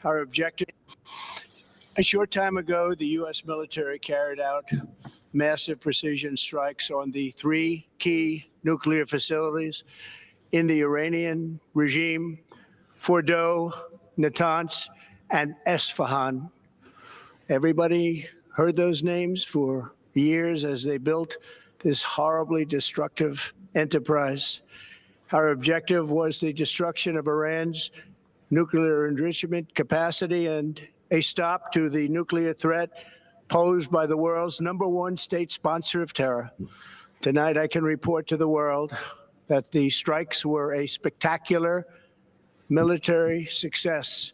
Our objective. A short time ago, the U.S. military carried out massive precision strikes on the 3 key nuclear facilities in the Iranian regime: Fordow, Natanz, and Esfahan. Everybody heard those names for years as they built this horribly destructive enterprise. Our objective was the destruction of Iran's nuclear enrichment capacity and a stop to the nuclear threat posed by the world's #1 state sponsor of terror. Tonight, I can report to the world that the strikes were a spectacular military success.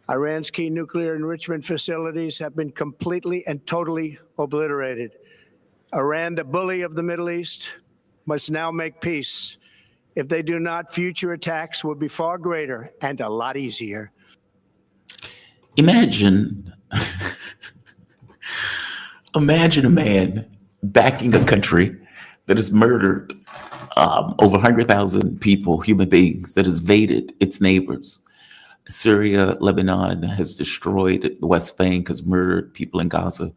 Iran's key nuclear enrichment facilities have been completely and totally obliterated. Iran, the bully of the Middle East, must now make peace. If they do not, future attacks will be far greater and a lot easier. Imagine a man backing a country that has murdered over 100,000 people, human beings, that has invaded its neighbors. Syria, Lebanon has destroyed the West Bank, has murdered people in Gaza,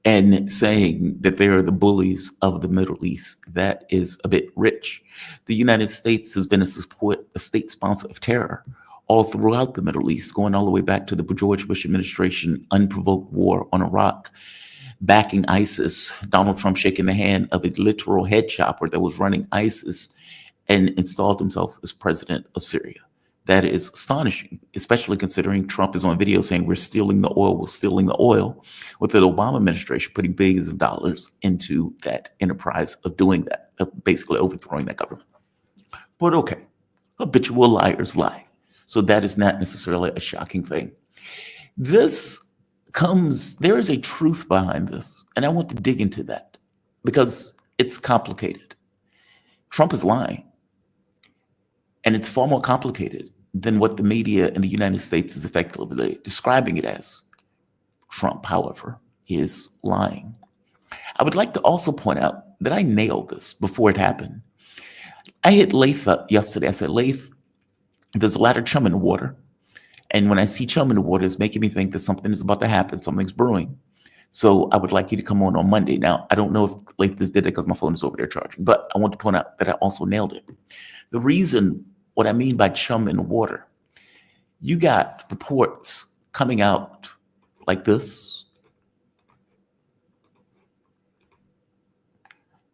and saying that they are the bullies of the Middle East. That is a bit rich. The United States has been a state sponsor of terror all throughout the Middle East, going all the way back to the George Bush administration, unprovoked war on Iraq, backing ISIS, Donald Trump shaking the hand of a literal head chopper that was running ISIS and installed himself as president of Syria. That is astonishing, especially considering Trump is on video saying we're stealing the oil, with the Obama administration putting billions of dollars into that enterprise of doing that, of basically overthrowing that government. But okay, habitual liars lie. So that is not necessarily a shocking thing. There is a truth behind this, and I want to dig into that because it's complicated. Trump is lying, and it's far more complicated than what the media in the United States is effectively describing it as. Trump, however, is lying. I would like to also point out that I nailed this before it happened. I hit Lath up yesterday. I said, Lath, there's a lot of chum in the water. And when I see chum in the water, it's making me think that something is about to happen, something's brewing. So I would like you to come on Monday. Now, I don't know if Lath did it because my phone is over there charging, but I want to point out that I also nailed it. The reason, what I mean by chum in the water, you got reports coming out like this.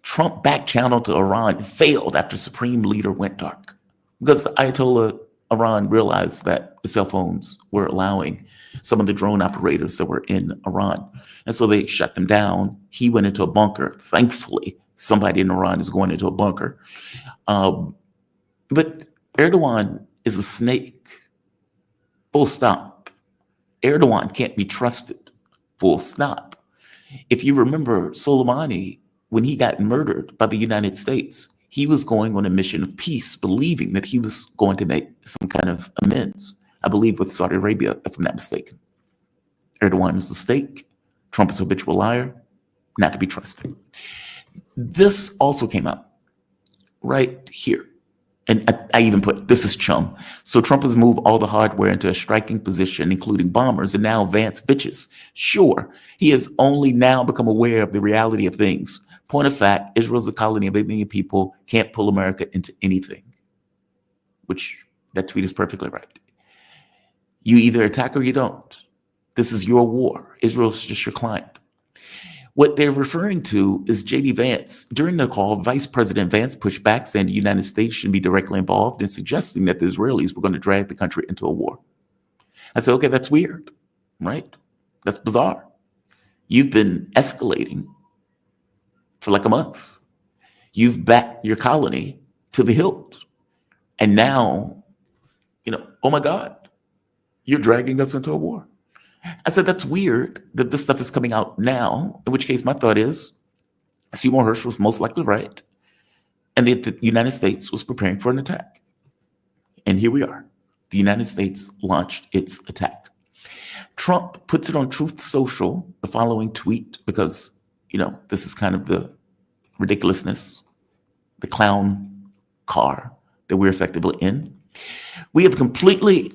Trump back channel to Iran failed after Supreme Leader went dark because the Ayatollah Iran realized that the cell phones were allowing some of the drone operators that were in Iran. And so they shut them down. He went into a bunker. Thankfully, somebody in Iran is going into a bunker. But Erdogan is a snake. Full stop. Erdogan can't be trusted. Full stop. If you remember Soleimani, when he got murdered by the United States, he was going on a mission of peace, believing that he was going to make some kind of amends, I believe with Saudi Arabia, if I'm not mistaken. Erdogan is a snake. Trump is a habitual liar, not to be trusted. This also came out right here. And I even put, this is chum. So Trump has moved all the hardware into a striking position, including bombers and now advanced bitches. Sure, he has only now become aware of the reality of things. Point of fact, Israel's a colony of 8 million people, can't pull America into anything. Which, that tweet is perfectly right. You either attack or you don't. This is your war. Israel's just your client. What they're referring to is J.D. Vance. During the call, Vice President Vance pushed back, saying the United States shouldn't be directly involved and suggesting that the Israelis were going to drag the country into a war. I said, okay, that's weird, right? That's bizarre. You've been escalating for like a month. You've backed your colony to the hilt. And now, oh my God, you're dragging us into a war. I said, that's weird that this stuff is coming out now, in which case my thought is Seymour Hersh was most likely right, and that the United States was preparing for an attack. And here we are. The United States launched its attack. Trump puts it on Truth Social, the following tweet, because, this is kind of the ridiculousness, the clown car that we're effectively in. We have completely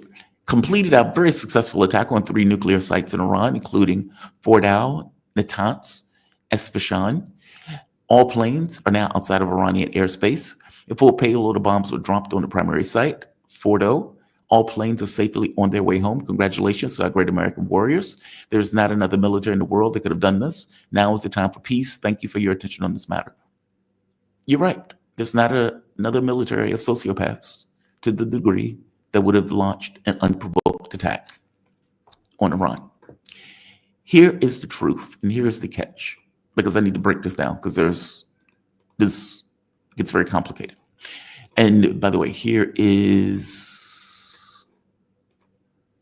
completed a very successful attack on 3 nuclear sites in Iran, including Fordow, Natanz, Esfahan. All planes are now outside of Iranian airspace. A full payload of bombs were dropped on the primary site, Fordow. All planes are safely on their way home. Congratulations to our great American warriors. There's not another military in the world that could have done this. Now is the time for peace. Thank you for your attention on this matter. You're right. There's not another military of sociopaths to the degree that would have launched an unprovoked attack on Iran. Here is the truth, and here's the catch, because I need to break this down, because this gets very complicated. And by the way, here is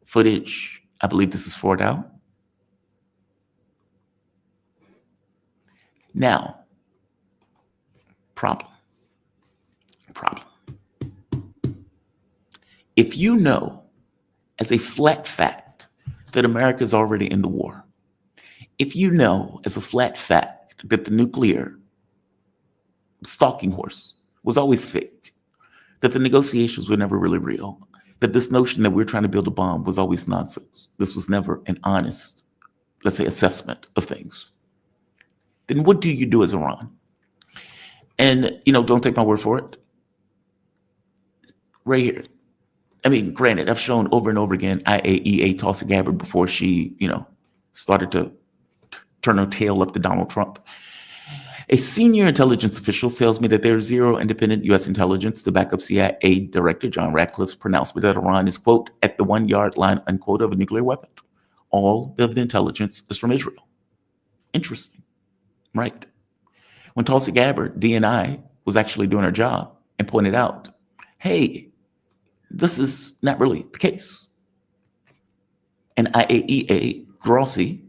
footage. I believe this is Fordow. Now, problem. If you know as a flat fact that America is already in the war, if you know as a flat fact that the nuclear stalking horse was always fake, that the negotiations were never really real, that this notion that we're trying to build a bomb was always nonsense, this was never an honest, let's say, assessment of things, then what do you do as Iran? And, don't take my word for it. Right here. I mean, granted, I've shown over and over again IAEA Tulsi Gabbard before she, started to turn her tail up to Donald Trump. A senior intelligence official tells me that there is zero independent U.S. intelligence to back up CIA Director John Ratcliffe's pronouncement that Iran is, quote, at the 1 yard line, unquote, of a nuclear weapon. All of the intelligence is from Israel. Interesting, right? When Tulsi Gabbard, DNI, was actually doing her job and pointed out, hey, this is not really the case. And IAEA Grossi,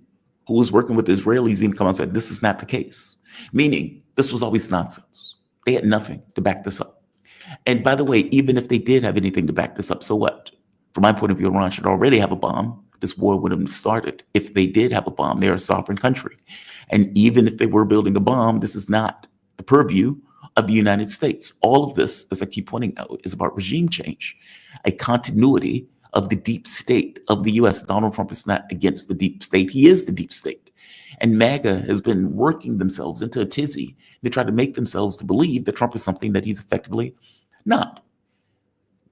who was working with the Israelis, even come out and said, this is not the case. Meaning, this was always nonsense. They had nothing to back this up. And by the way, even if they did have anything to back this up, so what? From my point of view, Iran should already have a bomb. This war wouldn't have started. If they did have a bomb, they're a sovereign country. And even if they were building a bomb, this is not the purview of the United States. All of this, as I keep pointing out, is about regime change, a continuity of the deep state of the U.S. Donald Trump is not against the deep state. He is the deep state. And MAGA has been working themselves into a tizzy. They try to make themselves to believe that Trump is something that he's effectively not.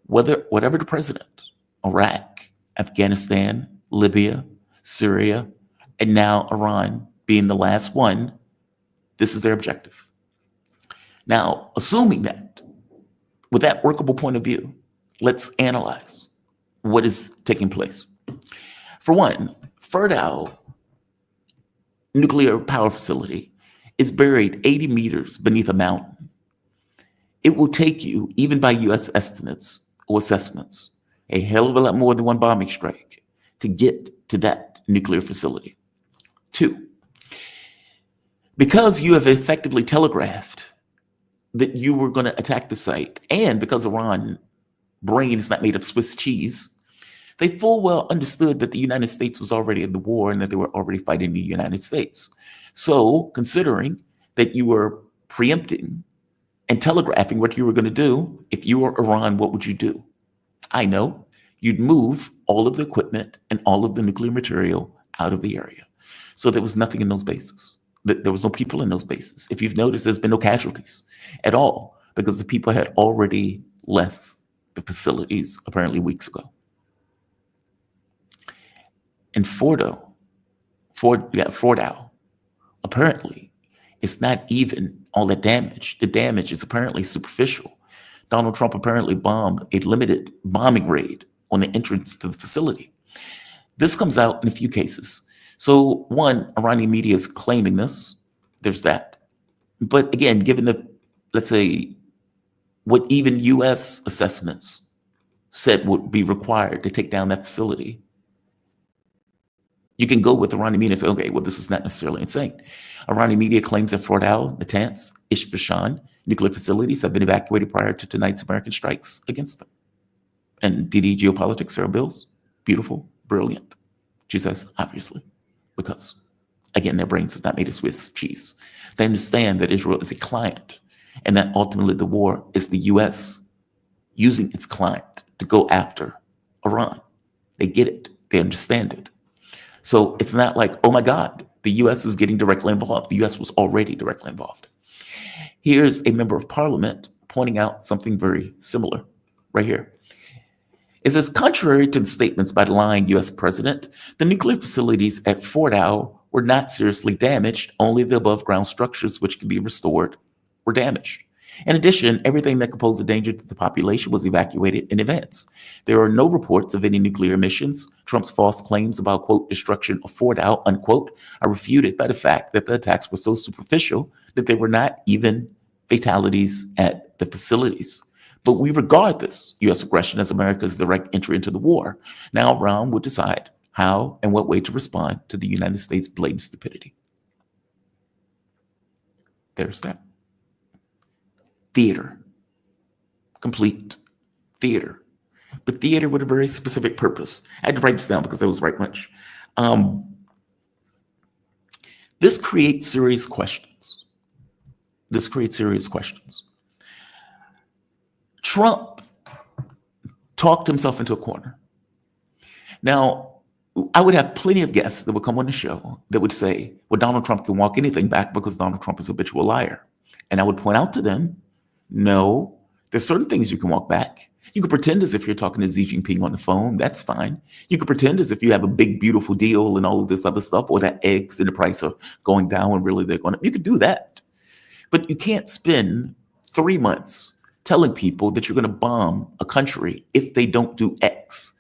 Whatever the president, Iraq, Afghanistan, Libya, Syria, and now Iran being the last one, this is their objective. Now, assuming that, with that workable point of view, let's analyze what is taking place. For one, Fordow nuclear power facility is buried 80 meters beneath a mountain. It will take you, even by U.S. estimates or assessments, a hell of a lot more than one bombing strike to get to that nuclear facility. Two, because you have effectively telegraphed that you were going to attack the site, and because Iran brain is not made of Swiss cheese, they full well understood that the United States was already in the war and that they were already fighting the United States. So considering that you were preempting and telegraphing what you were going to do, if you were Iran, what would you do? I know. You'd move all of the equipment and all of the nuclear material out of the area. So there was nothing in those bases. There was no people in those bases. If you've noticed, there's been no casualties at all because the people had already left the facilities apparently weeks ago. And Fordow, apparently, it's not even all that damage. The damage is apparently superficial. Donald Trump apparently bombed a limited bombing raid on the entrance to the facility. This comes out in a few cases. So one, Iranian media is claiming this. There's that. But again, given the, let's say, what even U.S. assessments said would be required to take down that facility, you can go with Iranian media and say, okay, well, this is not necessarily insane. Iranian media claims that Fordow, Natanz, Isfahan nuclear facilities have been evacuated prior to tonight's American strikes against them. And DD Geopolitics, Sarah Bills, beautiful, brilliant. She says, obviously, because, again, their brains are not made of Swiss cheese. They understand that Israel is a client and that ultimately the war is the U.S. using its client to go after Iran. They get it. They understand it. So it's not like, oh my God, the U.S. is getting directly involved. The U.S. was already directly involved. Here's a member of parliament pointing out something very similar right here. It says, contrary to the statements by the lying U.S. president, the nuclear facilities at Fort Howe were not seriously damaged. Only the above ground structures, which can be restored, were damaged. In addition, everything that could pose a danger to the population was evacuated in advance. There are no reports of any nuclear emissions. Trump's false claims about, quote, destruction of Fort Howe, unquote, are refuted by the fact that the attacks were so superficial that there were not even fatalities at the facilities. But we regard this U.S. aggression as America's direct entry into the war. Now Iran will decide how and what way to respond to the United States' blatant stupidity. There's that. Theater. Complete theater. But theater with a very specific purpose. I had to write this down because I was right much. This creates serious questions. Trump talked himself into a corner. Now, I would have plenty of guests that would come on the show that would say, well, Donald Trump can walk anything back because Donald Trump is a habitual liar. And I would point out to them, no, there's certain things you can walk back. You can pretend as if you're talking to Xi Jinping on the phone. That's fine. You can pretend as if you have a big, beautiful deal and all of this other stuff, or that eggs in the price are going down when really they're going up. You could do that. But you can't spend 3 months telling people that you're going to bomb a country if they don't do X.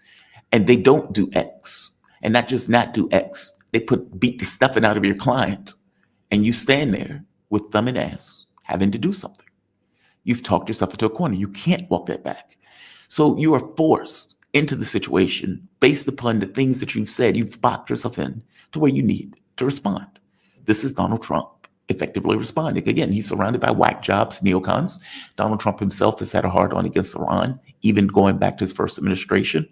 And they don't do X. And not just not do X. They beat the stuffing out of your client. And you stand there with thumb and ass having to do something. You've talked yourself into a corner. You can't walk that back. So you are forced into the situation based upon the things that you've said. You've boxed yourself in to where you need to respond. This is Donald Trump effectively responding. Again, he's surrounded by whack jobs, neocons. Donald Trump himself has had a hard on against Iran, even going back to his first administration.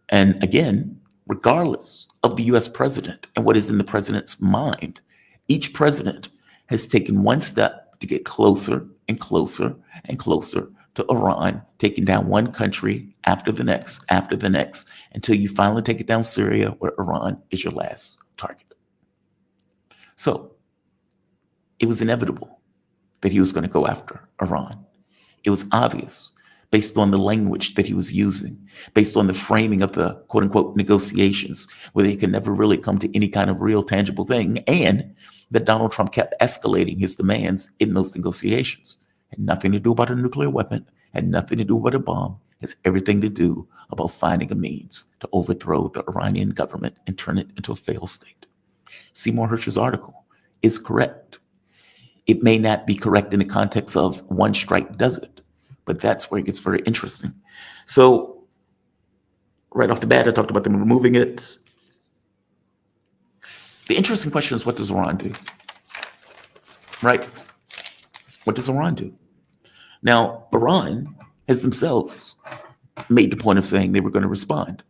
And again, regardless of the U.S. president and what is in the president's mind, each president has taken one step to get closer and closer and closer to Iran, taking down one country after the next, until you finally take it down Syria, where Iran is your last target. So it was inevitable that he was going to go after Iran. It was obvious based on the language that he was using, based on the framing of the quote unquote negotiations, where they could never really come to any kind of real tangible thing, and that Donald Trump kept escalating his demands in those negotiations. Had nothing to do about a nuclear weapon, had nothing to do about a bomb, has everything to do about finding a means to overthrow the Iranian government and turn it into a failed state. Seymour Hersh's article is correct. It may not be correct in the context of one strike does it, but that's where it gets very interesting. So right off the bat, I talked about them removing it. The interesting question is, what does Iran do? Right? What does Iran do? Now, Iran has themselves made the point of saying they were going to respond.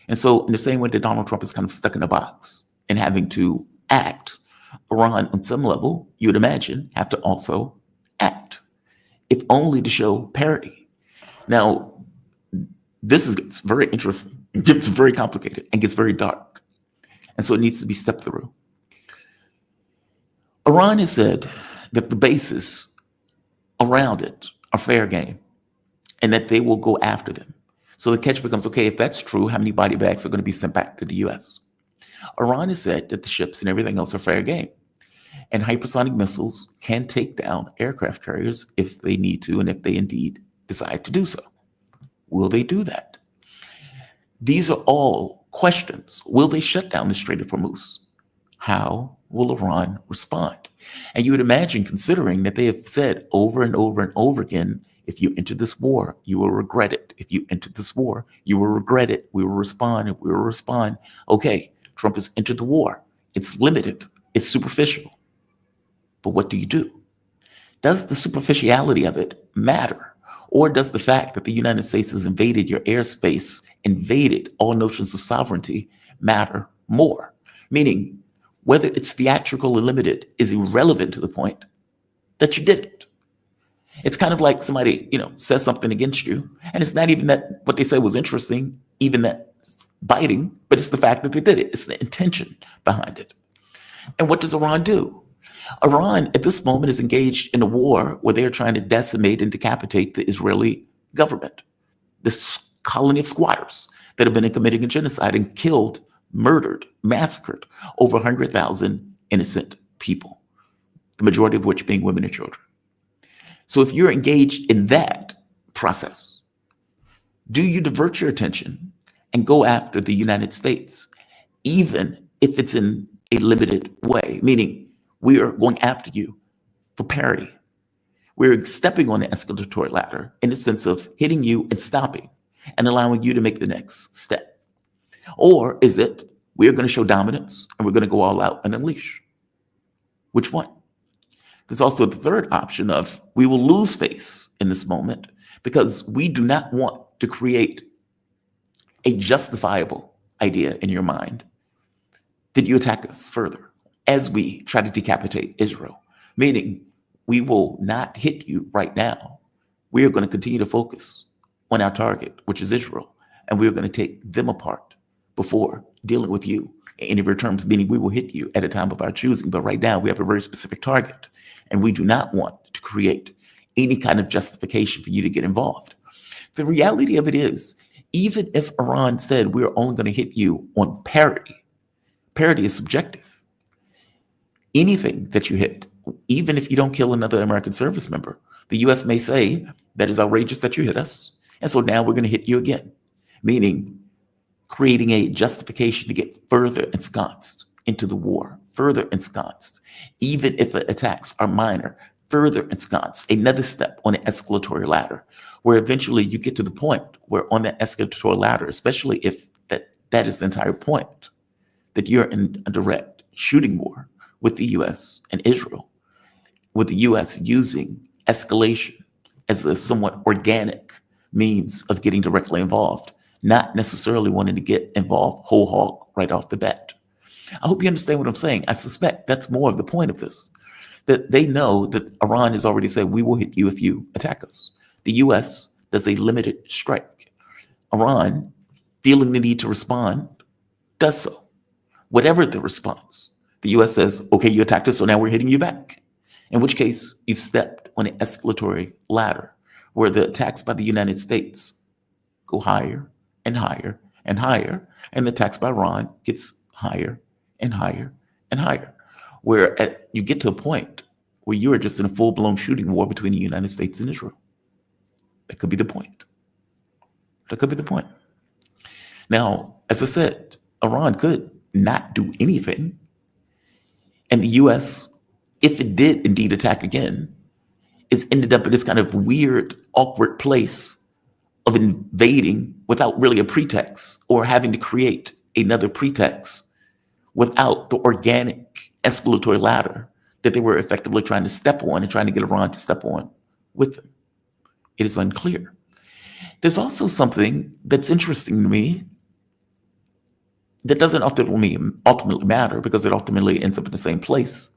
And so in the same way that Donald Trump is kind of stuck in a box and having to act, Iran, on some level, you would imagine, have to also act, if only to show parity. Now, this gets very interesting, it gets very complicated, and gets very dark. And so it needs to be stepped through. Iran has said that the bases around it are fair game and that they will go after them. So the catch becomes, okay, if that's true, how many body bags are going to be sent back to the U.S.? Iran has said that the ships and everything else are fair game. And hypersonic missiles can take down aircraft carriers if they need to and if they indeed decide to do so. Will they do that? These are all questions. Will they shut down the Strait of Hormuz? How will Iran respond? And you would imagine, considering that they have said over and over and over again, if you enter this war, you will regret it. If you enter this war, you will regret it. We will respond and we will respond. Okay, Trump has entered the war. It's limited. It's superficial. But what do you do? Does the superficiality of it matter? Or does the fact that the United States has invaded your airspace, invaded all notions of sovereignty, matter more? Meaning, whether it's theatrical or limited is irrelevant to the point that you did it. It's kind of like somebody, says something against you, and it's not even that what they said was interesting, even that biting, but it's the fact that they did it. It's the intention behind it. And what does Iran do? Iran, at this moment, is engaged in a war where they are trying to decimate and decapitate the Israeli government, this colony of squatters that have been committing a genocide and killed, murdered, massacred over 100,000 innocent people, the majority of which being women and children. So if you're engaged in that process, do you divert your attention and go after the United States, even if it's in a limited way, meaning we are going after you for parity. We're stepping on the escalatory ladder in the sense of hitting you and stopping and allowing you to make the next step. Or is it we're going to show dominance and we're going to go all out and unleash? Which one? There's also the third option of we will lose face in this moment because we do not want to create a justifiable idea in your mind that you attack us further as we try to decapitate Israel, meaning we will not hit you right now. We are going to continue to focus on our target, which is Israel, and we're going to take them apart before dealing with you in any of your terms, meaning we will hit you at a time of our choosing. But right now, we have a very specific target, and we do not want to create any kind of justification for you to get involved. The reality of it is, even if Iran said we're only going to hit you on parity is subjective. Anything that you hit, even if you don't kill another American service member, the U.S. may say that is outrageous that you hit us, and so now we're going to hit you again, meaning creating a justification to get further ensconced into the war, further ensconced, even if the attacks are minor, further ensconced, another step on the escalatory ladder, where eventually you get to the point where on that escalatory ladder, especially if that is the entire point, that you're in a direct shooting war with the U.S. and Israel, with the U.S. using escalation as a somewhat organic means of getting directly involved, not necessarily wanting to get involved whole hog right off the bat. I hope you understand what I'm saying. I suspect that's more of the point of this, that they know that Iran has already said, we will hit you if you attack us. The U.S. does a limited strike. Iran, feeling the need to respond, does so. Whatever the response, the U.S. says, okay, you attacked us, so now we're hitting you back. In which case, you've stepped on an escalatory ladder where the attacks by the United States go higher and higher and higher, and the attacks by Iran gets higher and higher and higher, where you get to a point where you are just in a full-blown shooting war between the United States and Israel. That could be the point. That could be the point. Now, as I said, Iran could not do anything. And the U.S., if it did indeed attack again, is ended up in this kind of weird, awkward place of invading without really a pretext or having to create another pretext without the organic escalatory ladder that they were effectively trying to step on and trying to get Iran to step on with them. It is unclear. There's also something that's interesting to me that doesn't ultimately matter because it ultimately ends up in the same place.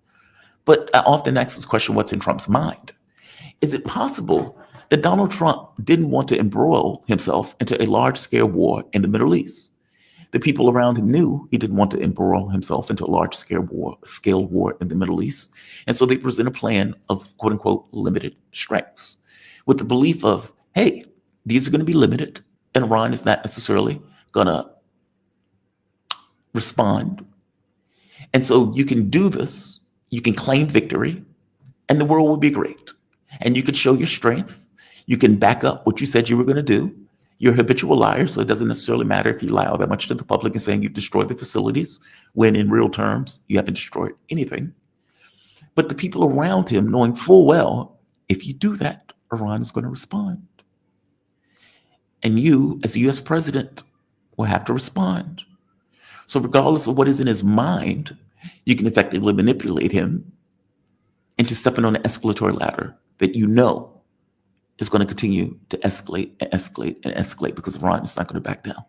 But I often ask this question, what's in Trump's mind? Is it possible that Donald Trump didn't want to embroil himself into a large-scale war in the Middle East? The people around him knew he didn't want to embroil himself into a large-scale war in the Middle East. And so they present a plan of, quote-unquote, limited strikes with the belief of, hey, these are going to be limited, and Iran is not necessarily going to respond. And so you can do this, you can claim victory, and the world will be great. And you can show your strength. You can back up what you said you were going to do. You're a habitual liar, so it doesn't necessarily matter if you lie all that much to the public and saying you've destroyed the facilities, when in real terms, you haven't destroyed anything. But the people around him knowing full well, if you do that, Iran is going to respond. And you, as a U.S. president, will have to respond. So regardless of what is in his mind, you can effectively manipulate him into stepping on an escalatory ladder that you know is going to continue to escalate and escalate and escalate because Iran is not going to back down.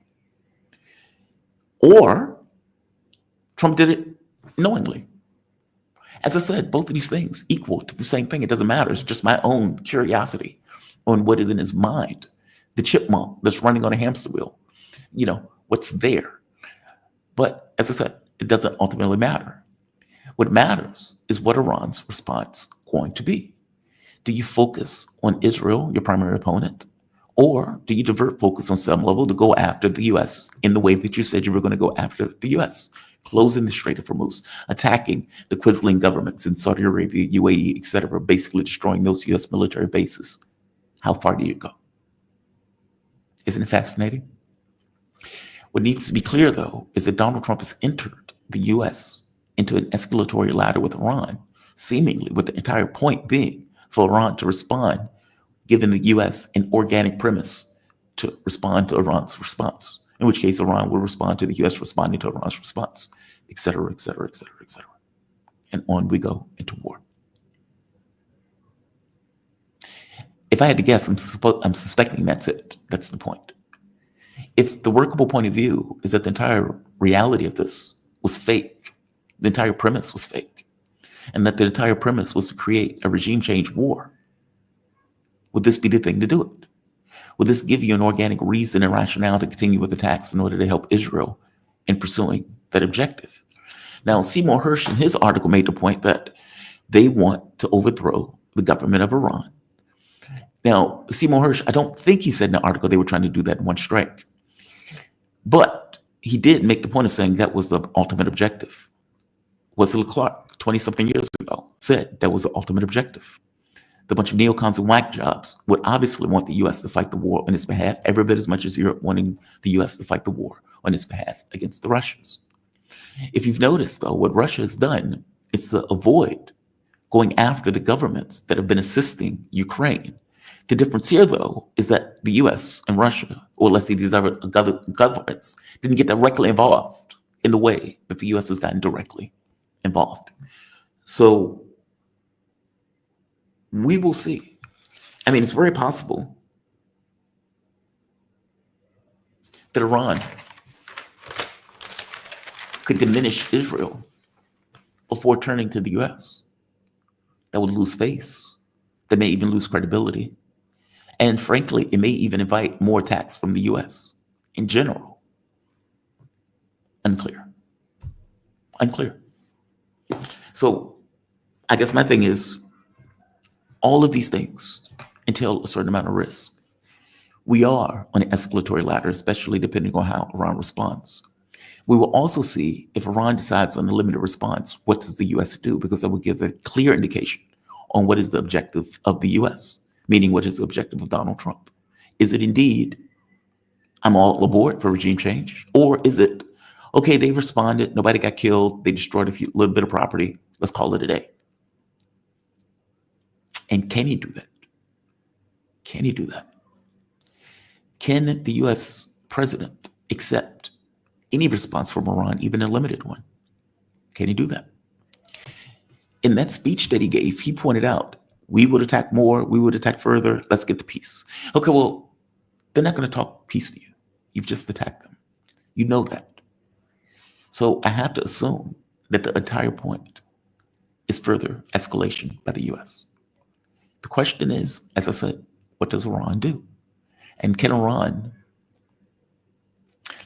Or Trump did it knowingly. As I said, both of these things equal to the same thing. It doesn't matter. It's just my own curiosity on what is in his mind. The chipmunk that's running on a hamster wheel. You know, what's there. But as I said, it doesn't ultimately matter. What matters is what Iran's response going to be. Do you focus on Israel, your primary opponent, or do you divert focus on some level to go after the U.S. in the way that you said you were going to go after the U.S., closing the Strait of Hormuz, attacking the Quisling governments in Saudi Arabia, UAE, etc., basically destroying those U.S. military bases? How far do you go? Isn't it fascinating? What needs to be clear, though, is that Donald Trump has entered the U.S. into an escalatory ladder with Iran, seemingly with the entire point being for Iran to respond, given the U.S. an organic premise to respond to Iran's response, in which case Iran will respond to the U.S. responding to Iran's response, et cetera, et cetera, et cetera, et cetera. And on we go into war. If I had to guess, I'm suspecting that's it. That's the point. If the workable point of view is that the entire reality of this was fake, the entire premise was fake, and that the entire premise was to create a regime change war, would this be the thing to do it? Would this give you an organic reason and rationale to continue with attacks in order to help Israel in pursuing that objective? Now, Seymour Hersh in his article made the point that they want to overthrow the government of Iran. Now, Seymour Hersh, I don't think he said in the article they were trying to do that in one strike. But he did make the point of saying that was the ultimate objective. Wesley Clark, 20-something years ago, said that was the ultimate objective. The bunch of neocons and whack jobs would obviously want the U.S. to fight the war on its behalf every bit as much as Europe wanting the U.S. to fight the war on its behalf against the Russians. If you've noticed, though, what Russia has done is to avoid going after the governments that have been assisting Ukraine. The difference here, though, is that the U.S. and Russia, or let's say these other governments, didn't get directly involved in the way that the U.S. has gotten directly involved. So we will see. I mean, it's very possible that Iran could diminish Israel before turning to the U.S. That would lose face. That may even lose credibility. And frankly, it may even invite more attacks from the U.S. in general. Unclear. So I guess my thing is, all of these things entail a certain amount of risk. We are on an escalatory ladder, especially depending on how Iran responds. We will also see if Iran decides on a limited response, what does the U.S. do? Because that will give a clear indication on what is the objective of the U.S., meaning what is the objective of Donald Trump. Is it indeed, I'm all aboard for regime change? Or is it, okay, they responded, nobody got killed, they destroyed a little bit of property, let's call it a day? And can he do that? Can he do that? Can the U.S. president accept any response from Iran, even a limited one? Can he do that? In that speech that he gave, he pointed out, we would attack more, we would attack further, let's get the peace. Okay, well, they're not going to talk peace to you. You've just attacked them. You know that. So I have to assume that the entire point is further escalation by the U.S. The question is, as I said, what does Iran do? And can Iran,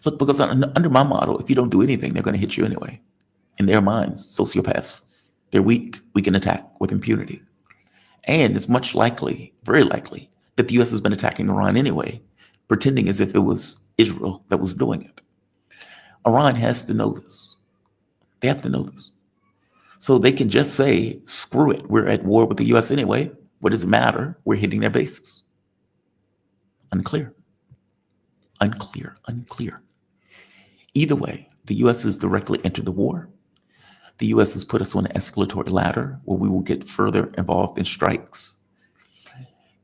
look, because under my model, if you don't do anything, they're going to hit you anyway. In their minds, sociopaths, they're weak, we can attack with impunity. And it's much likely, very likely, that the U.S. has been attacking Iran anyway, pretending as if it was Israel that was doing it. Iran has to know this. They have to know this. So they can just say, screw it, we're at war with the U.S. anyway. What does it matter? We're hitting their bases. Unclear. Either way, the U.S. has directly entered the war. The U.S. has put us on an escalatory ladder where we will get further involved in strikes.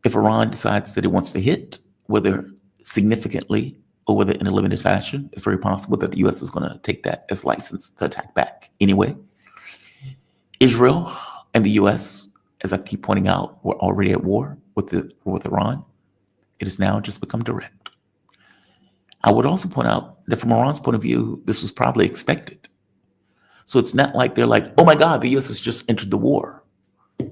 If Iran decides that it wants to hit, whether significantly or whether in a limited fashion, it's very possible that the U.S. is going to take that as license to attack back anyway. Israel and the U.S., as I keep pointing out, were already at war with Iran. It has now just become direct. I would also point out that from Iran's point of view, this was probably expected. So it's not like they're like, oh my God, the U.S. has just entered the war.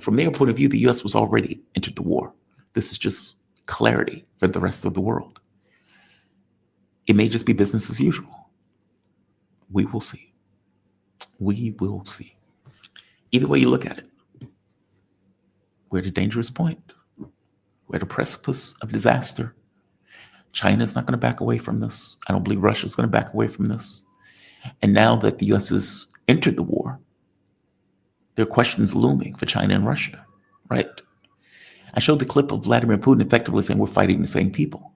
From their point of view, the U.S. was already entered the war. This is just clarity for the rest of the world. It may just be business as usual. We will see. We will see. Either way you look at it, we're at a dangerous point. We're at a precipice of disaster. China's not going to back away from this. I don't believe Russia's going to back away from this. And now that the U.S. has entered the war, there are questions looming for China and Russia, right? I showed the clip of Vladimir Putin effectively saying we're fighting the same people.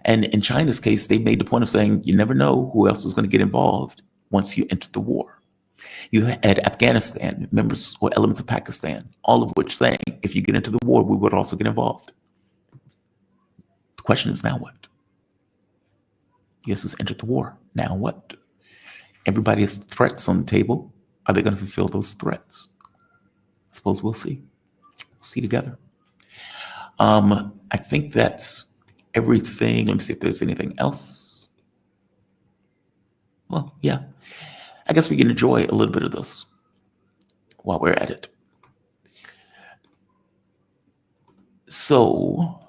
And in China's case, they made the point of saying you never know who else is going to get involved once you enter the war. You had Afghanistan, members or elements of Pakistan, all of which saying if you get into the war, we would also get involved. The question is now what? U.S. has entered the war. Now what? Everybody has threats on the table. Are they going to fulfill those threats? I suppose we'll see. We'll see together. I think that's everything. Let me see if there's anything else. Well, yeah. I guess we can enjoy a little bit of this while we're at it. So,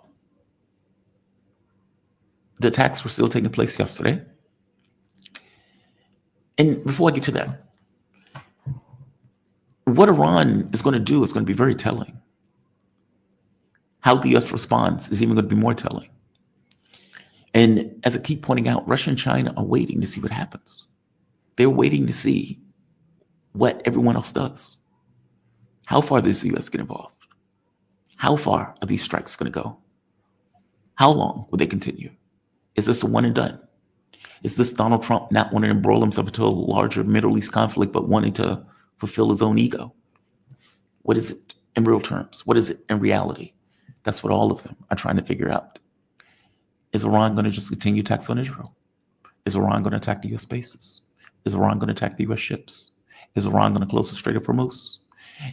the attacks were still taking place yesterday. And before I get to that, what Iran is going to do is going to be very telling. How the U.S. responds is even going to be more telling. And as I keep pointing out, Russia and China are waiting to see what happens. They're waiting to see what everyone else does. How far does the U.S. get involved? How far are these strikes going to go? How long will they continue? Is this a one and done? Is this Donald Trump not wanting to embroil himself into a larger Middle East conflict, but wanting to fulfill his own ego? What is it in real terms? What is it in reality? That's what all of them are trying to figure out. Is Iran going to just continue attacks on Israel? Is Iran going to attack the U.S. bases? Is Iran going to attack the U.S. ships? Is Iran going to close the Strait of Hormuz?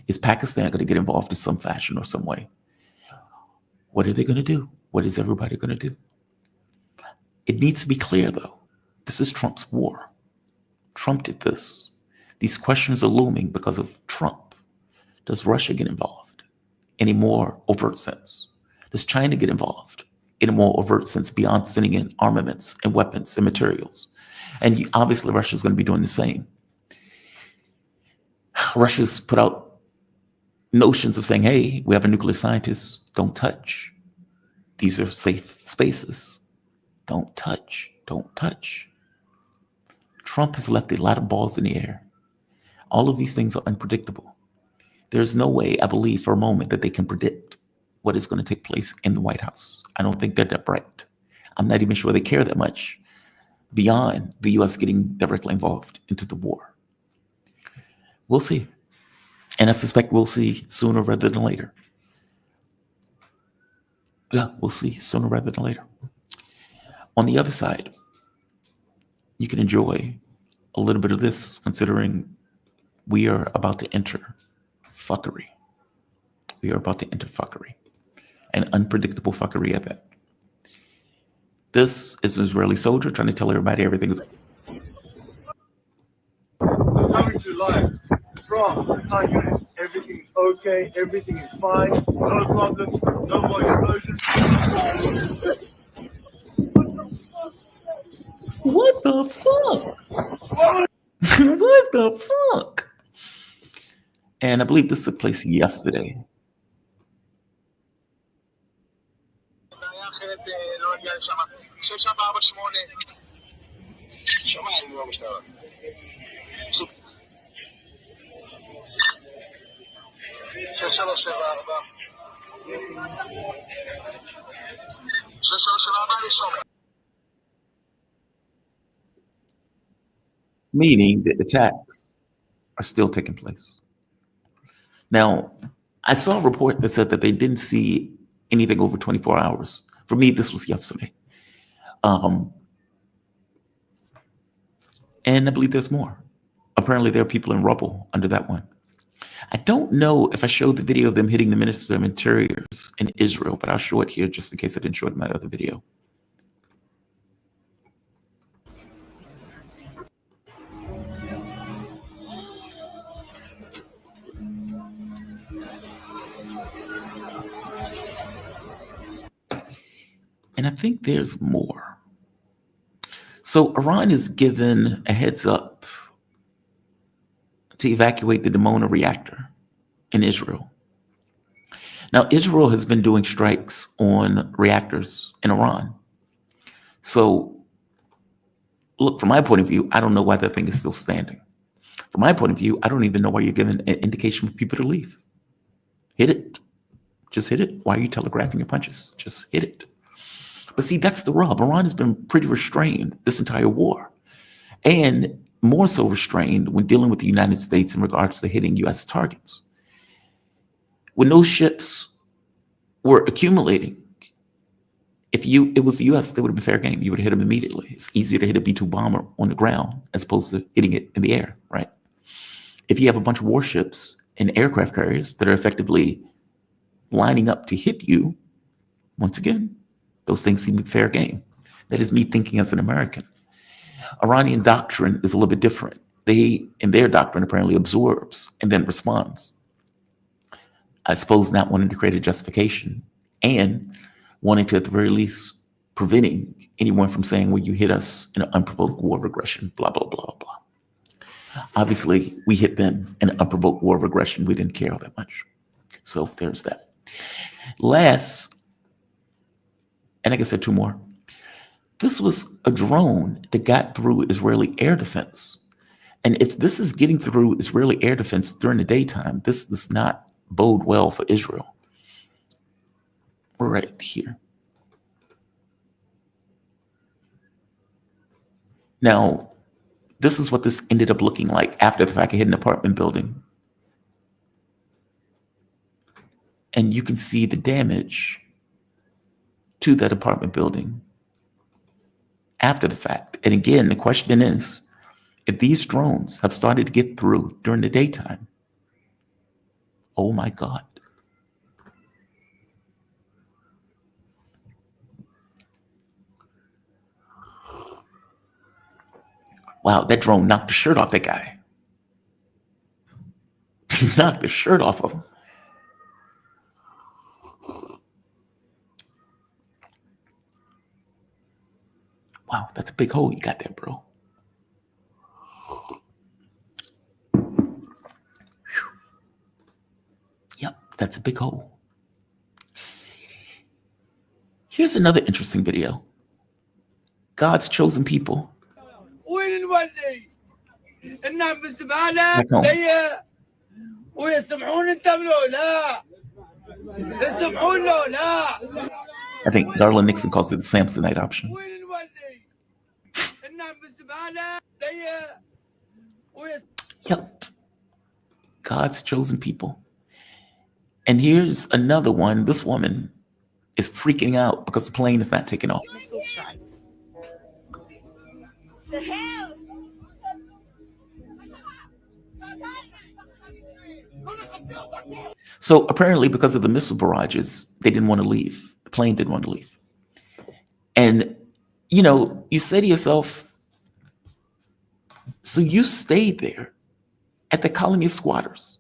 Is Pakistan going to get involved in some fashion or some way? What are they going to do? What is everybody going to do? It needs to be clear, though. This is Trump's war. Trump did this. These questions are looming because of Trump. Does Russia get involved in a more overt sense? Does China get involved in a more overt sense beyond sending in armaments and weapons and materials? And obviously, Russia is going to be doing the same. Russia's put out notions of saying, hey, we have a nuclear scientist, don't touch. These are safe spaces. Don't touch, don't touch. Trump has left a lot of balls in the air. All of these things are unpredictable. There's no way, I believe, for a moment that they can predict what is going to take place in the White House. I don't think they're that bright. I'm not even sure they care that much beyond the U.S. getting directly involved into the war. We'll see. And I suspect we'll see sooner rather than later. Yeah, we'll see sooner rather than later. On the other side, you can enjoy a little bit of this, considering we are about to enter fuckery. We are about to enter fuckery, and unpredictable fuckery at that. This is an Israeli soldier trying to tell everybody everything is. Coming to life from our unit. Everything is okay. Everything is fine. No problems. No more explosions. What the fuck? What the fuck? And I believe this took place yesterday. Meaning the attacks are still taking place. Now, I saw a report that said that they didn't see anything over 24 hours. For me, this was yesterday. And I believe there's more. Apparently, there are people in rubble under that one. I don't know if I showed the video of them hitting the Minister of Interiors in Israel, but I'll show it here just in case I didn't show it in my other video. And I think there's more. So Iran is given a heads up to evacuate the Dimona reactor in Israel. Now, Israel has been doing strikes on reactors in Iran. So, look, from my point of view, I don't know why that thing is still standing. From my point of view, I don't even know why you're giving an indication for people to leave. Hit it. Just hit it. Why are you telegraphing your punches? Just hit it. But see, that's the rub. Iran has been pretty restrained this entire war, and more so restrained when dealing with the United States in regards to hitting U.S. targets. When those ships were accumulating, if it was the U.S., they would have been fair game. You would have hit them immediately. It's easier to hit a B-2 bomber on the ground as opposed to hitting it in the air, right? If you have a bunch of warships and aircraft carriers that are effectively lining up to hit you, once again, those things seem fair game. That is me thinking as an American. Iranian doctrine is a little bit different. They, in their doctrine, apparently absorbs and then responds. I suppose not wanting to create a justification and wanting to, at the very least, preventing anyone from saying, well, you hit us in an unprovoked war of aggression, blah, blah, blah, blah. Obviously, we hit them in an unprovoked war of aggression. We didn't care all that much. So there's that. Last, and I guess there are two more. This was a drone that got through Israeli air defense. And if this is getting through Israeli air defense during the daytime, this does not bode well for Israel. Right here. Now, this is what this ended up looking like after the fact. I hit an apartment building. And you can see the damage to that apartment building after the fact. And again, the question is, if these drones have started to get through during the daytime, oh my God. Wow, that drone knocked the shirt off that guy. Knocked the shirt off of him. Wow, that's a big hole you got there, bro. Yep, that's a big hole. Here's another interesting video. God's chosen people. وين نولي؟ الناس بالزبالة Back home. ضيق ويسمحون انت له لا يسمحون له لا I think Darla Nixon calls it the Samsonite option. وين نولي؟ الناس بالزبالة ضيق Yep. God's chosen people. And here's another one. This woman is freaking out because the plane is not taking off. Missile strikes. The hell? So apparently because of the missile barrages, they didn't want to leave. The plane didn't want to leave. And, you know, you say to yourself, so you stayed there at the colony of squatters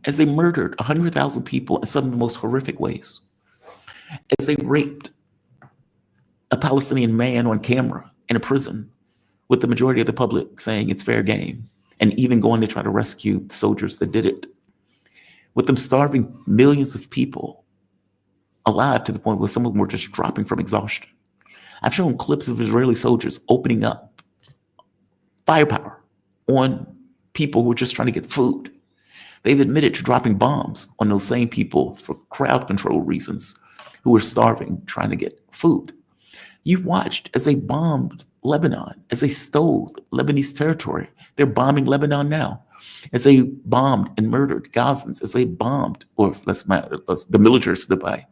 as they murdered 100,000 people in some of the most horrific ways, as they raped a Palestinian man on camera in a prison with the majority of the public saying it's fair game, and even going to try to rescue the soldiers that did it, with them starving millions of people alive to the point where some of them were just dropping from exhaustion. I've shown clips of Israeli soldiers opening up firepower on people who are just trying to get food. They've admitted to dropping bombs on those same people for crowd control reasons who are starving, trying to get food. You watched as they bombed Lebanon, as they stole Lebanese territory. They're bombing Lebanon now. As they bombed and murdered Gazans, as they bombed, or the military stood by,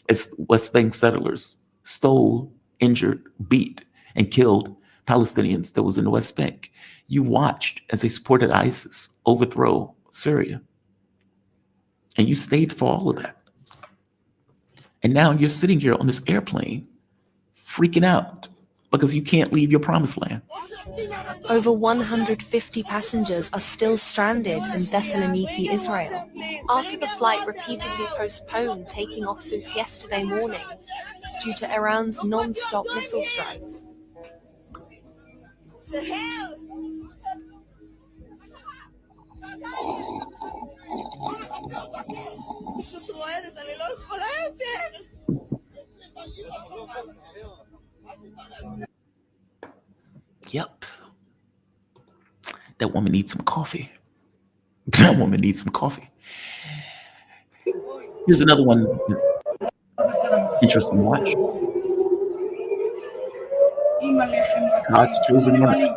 as West Bank settlers stole, injured, beat, and killed Palestinians that was in the West Bank. You watched as they supported ISIS overthrow Syria. And you stayed for all of that. And now you're sitting here on this airplane freaking out because you can't leave your promised land. Over 150 passengers are still stranded in Thessaloniki, Israel, after the flight repeatedly postponed taking off since yesterday morning due to Iran's non-stop missile strikes. To hell! Yep. That woman needs some coffee. That woman needs some coffee. Here's another one. Interesting watch. God's chosen runners.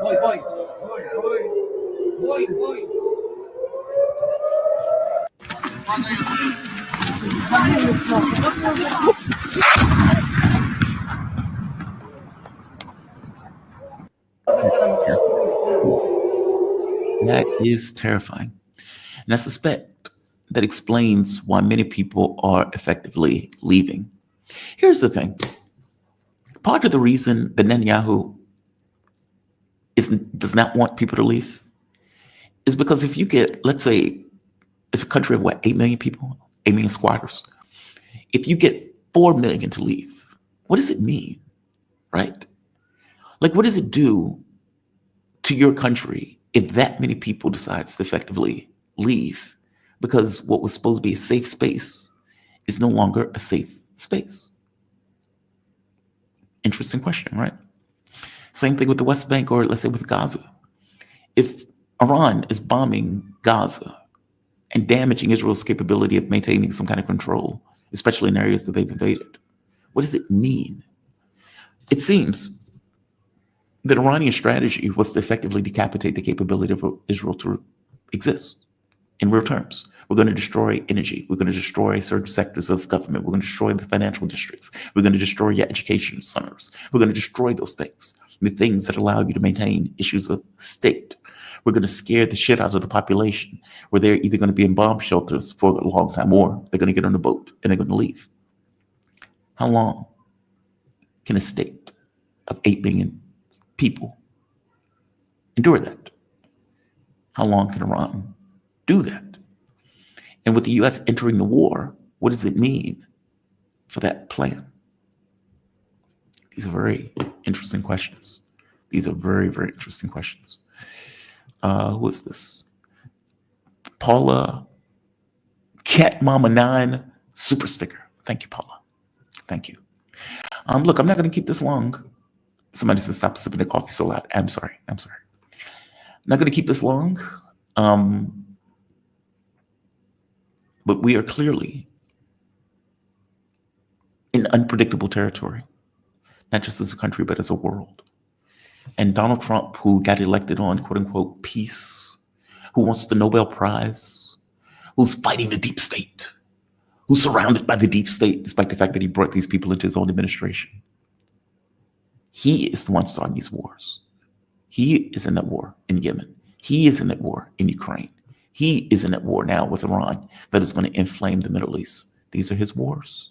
That is terrifying. And I suspect that explains why many people are effectively leaving. Here's the thing. Part of the reason that Netanyahu does not want people to leave is because if you get, let's say, it's a country of what, 8 million people, 8 million squatters. If you get 4 million to leave, what does it mean, right? Like, what does it do to your country if that many people decides to effectively leave because what was supposed to be a safe space is no longer a safe space? Interesting question, right? Same thing with the West Bank, or let's say with Gaza. If Iran is bombing Gaza and damaging Israel's capability of maintaining some kind of control, especially in areas that they've invaded, what does it mean? It seems that Iranian strategy was to effectively decapitate the capability of Israel to exist in real terms. We're going to destroy energy. We're going to destroy certain sectors of government. We're going to destroy the financial districts. We're going to destroy your education centers. We're going to destroy those things, the things that allow you to maintain issues of state. We're going to scare the shit out of the population, where they're either going to be in bomb shelters for a long time, or they're going to get on a boat and they're going to leave. How long can a state of 8 billion people endure that? How long can Iran do that? And with the U.S. entering the war, what does it mean for that plan? These are very interesting questions. These are very, very interesting questions. Who is this? Paula Cat Mama 9 super sticker. Thank you, Paula. Thank you. Look, I'm not going to keep this long. Somebody said stop sipping the coffee so loud. I'm sorry. I'm not going to keep this long. But we are clearly in unpredictable territory, not just as a country, but as a world. And Donald Trump, who got elected on quote unquote peace, who wants the Nobel Prize, who's fighting the deep state, who's surrounded by the deep state, despite the fact that he brought these people into his own administration. He is the one starting these wars. He is in that war in Yemen. He is in that war in Ukraine. He is in that war now with Iran that is going to inflame the Middle East. These are his wars.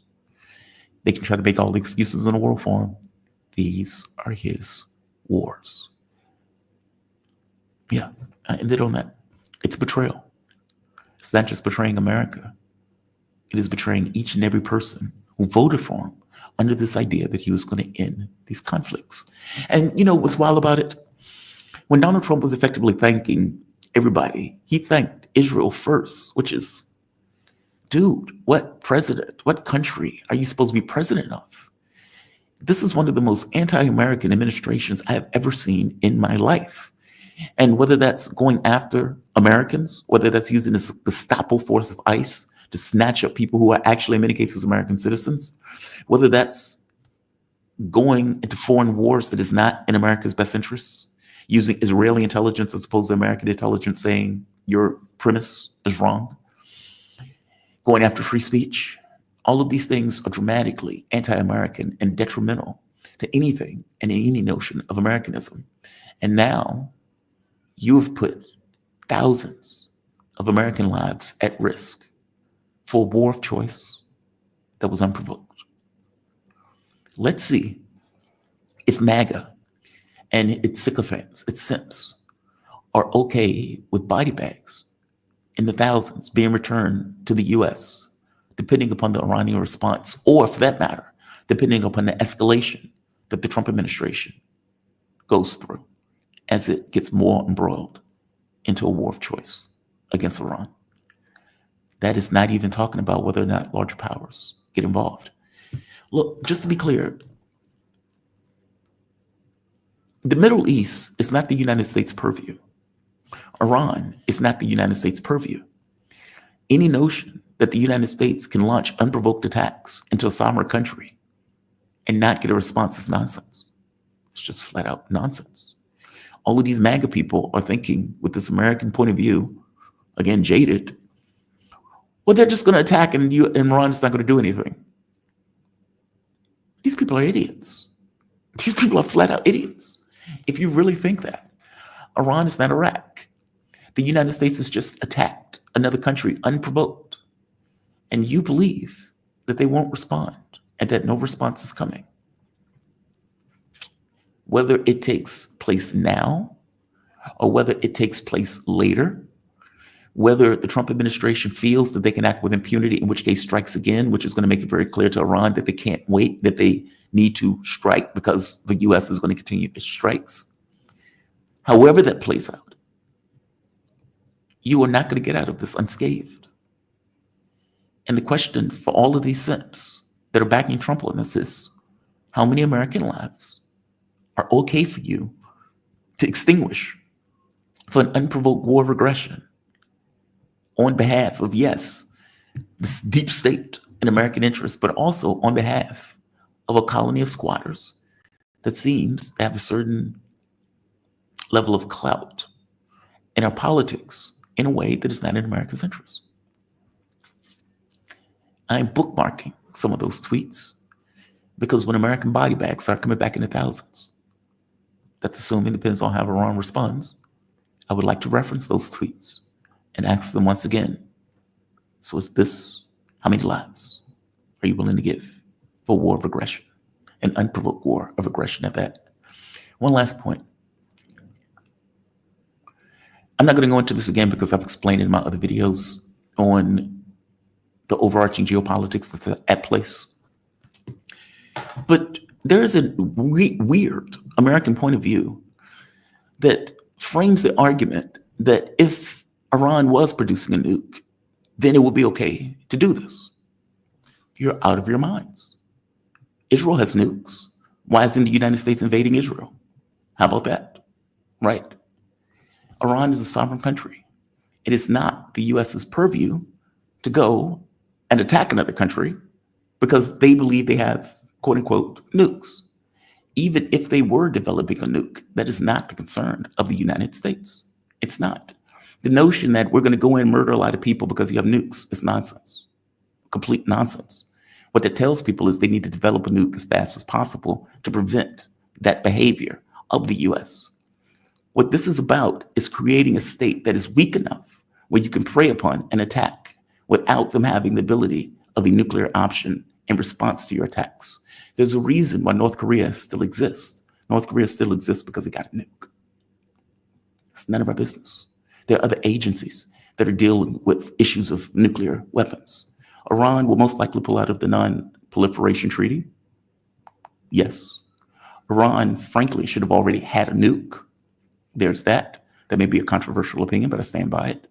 They can try to make all the excuses in the world for him. These are his wars. Yeah, I ended on that. It's betrayal. It's not just betraying America. It is betraying each and every person who voted for him under this idea that he was going to end these conflicts. And you know what's wild about it? When Donald Trump was effectively thanking everybody, he thanked Israel first, which is, dude, what president, what country are you supposed to be president of? This is one of the most anti-American administrations I have ever seen in my life. And whether that's going after Americans, whether that's using the Gestapo force of ICE to snatch up people who are actually, in many cases, American citizens, whether that's going into foreign wars that is not in America's best interests, using Israeli intelligence as opposed to American intelligence saying your premise is wrong, going after free speech. All of these things are dramatically anti-American and detrimental to anything and any notion of Americanism. And now you have put thousands of American lives at risk for a war of choice that was unprovoked. Let's see if MAGA and its sycophants, its simps, are okay with body bags in the thousands being returned to the U.S., depending upon the Iranian response, or for that matter, depending upon the escalation that the Trump administration goes through. as it gets more embroiled into a war of choice against Iran. That is not even talking about whether or not larger powers get involved. Look, just to be clear, the Middle East is not the United States' purview. Iran is not the United States' purview. Any notion that the United States can launch unprovoked attacks into a sovereign country and not get a response is nonsense. It's just flat out nonsense. All of these MAGA people are thinking with this American point of view, again, jaded, well, they're just going to attack and Iran's not going to do anything. These people are idiots. These people are flat out idiots. If you really think that, Iran is not Iraq. The United States has just attacked another country unprovoked. And you believe that they won't respond and that no response is coming. Whether it takes place now or whether it takes place later, whether the Trump administration feels that they can act with impunity, in which case strikes again, which is going to make it very clear to Iran that they can't wait, that they need to strike because the U.S. is going to continue its strikes. However that plays out, you are not going to get out of this unscathed. And the question for all of these simps that are backing Trump on this is, how many American lives are okay for you to extinguish for an unprovoked war of aggression on behalf of, yes, this deep state in American interest, but also on behalf of a colony of squatters that seems to have a certain level of clout in our politics in a way that is not in America's interest. I'm bookmarking some of those tweets because when American body bags start coming back in the thousands, that's assuming, depends on how Iran responds, I would like to reference those tweets and ask them once again, so is this, how many lives are you willing to give for war of aggression, an unprovoked war of aggression at that? One last point. I'm not going to go into this again because I've explained in my other videos on the overarching geopolitics that's at place. But there is a weird American point of view that frames the argument that if Iran was producing a nuke, then it would be okay to do this. You're out of your minds. Israel has nukes. Why isn't the United States invading Israel? How about that? Right. Iran is a sovereign country. It is not the US's purview to go and attack another country because they believe they have, quote unquote, nukes. Even if they were developing a nuke, that is not the concern of the United States. It's not. The notion that we're going to go in and murder a lot of people because you have nukes is nonsense. Complete nonsense. What that tells people is they need to develop a nuke as fast as possible to prevent that behavior of the US. What this is about is creating a state that is weak enough where you can prey upon an attack without them having the ability of a nuclear option in response to your attacks. There's a reason why North Korea still exists. North Korea still exists because it got a nuke. It's none of our business. There are other agencies that are dealing with issues of nuclear weapons. Iran will most likely pull out of the Non-Proliferation Treaty. Yes. Iran, frankly, should have already had a nuke. There's that. That may be a controversial opinion, but I stand by it.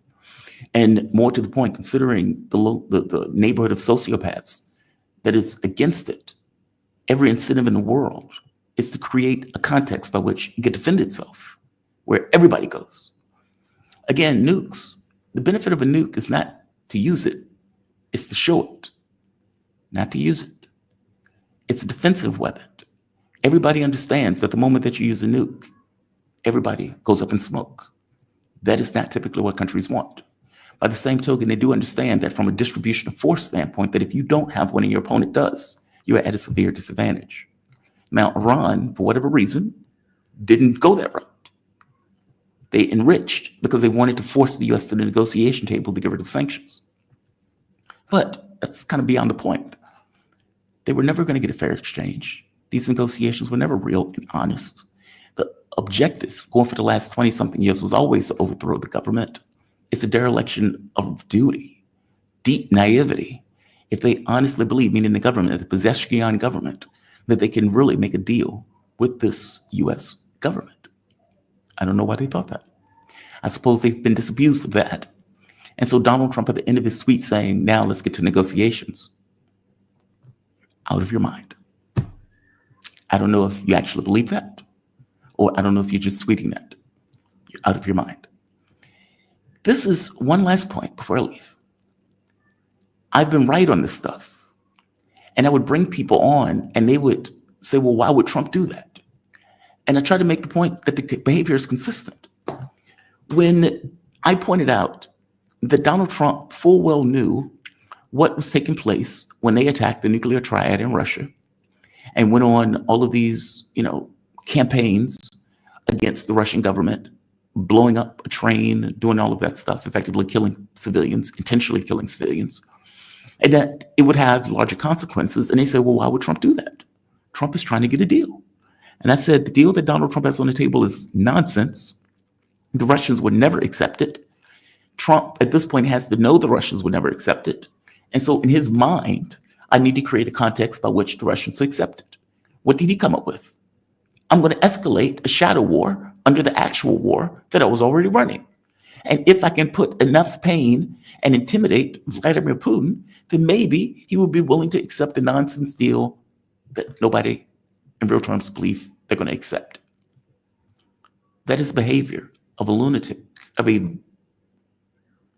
And more to the point, considering the neighborhood of sociopaths that is against it, every incentive in the world is to create a context by which it can defend itself, where everybody goes. Again, nukes, the benefit of a nuke is not to use it, it's to show it, not to use it. It's a defensive weapon. Everybody understands that the moment that you use a nuke, everybody goes up in smoke. That is not typically what countries want. By the same token, they do understand that from a distribution of force standpoint, that if you don't have one and your opponent does, you are at a severe disadvantage. Now, Iran, for whatever reason, didn't go that route. They enriched because they wanted to force the US to the negotiation table to get rid of sanctions. But that's kind of beyond the point. They were never going to get a fair exchange. These negotiations were never real and honest. The objective, going for the last 20-something years, was always to overthrow the government. It's a dereliction of duty, deep naivety. If they honestly believe, meaning the government, the possession government, that they can really make a deal with this US government. I don't know why they thought that. I suppose they've been disabused of that. And so Donald Trump at the end of his tweet saying, now let's get to negotiations. Out of your mind. I don't know if you actually believe that, or I don't know if you're just tweeting that. You're out of your mind. This is one last point before I leave. I've been right on this stuff. And I would bring people on and they would say, well, why would Trump do that? And I try to make the point that the behavior is consistent. When I pointed out that Donald Trump full well knew what was taking place when they attacked the nuclear triad in Russia and went on all of these, campaigns against the Russian government, blowing up a train, doing all of that stuff, effectively killing civilians, intentionally killing civilians, and that it would have larger consequences. And they said, well, why would Trump do that? Trump is trying to get a deal. And I said, the deal that Donald Trump has on the table is nonsense. The Russians would never accept it. Trump, at this point, has to know the Russians would never accept it. And so in his mind, I need to create a context by which the Russians accept it. What did he come up with? I'm going to escalate a shadow war under the actual war that I was already running. And if I can put enough pain and intimidate Vladimir Putin, then maybe he will be willing to accept the nonsense deal that nobody in real terms believe they're going to accept. That is the behavior of a lunatic, of a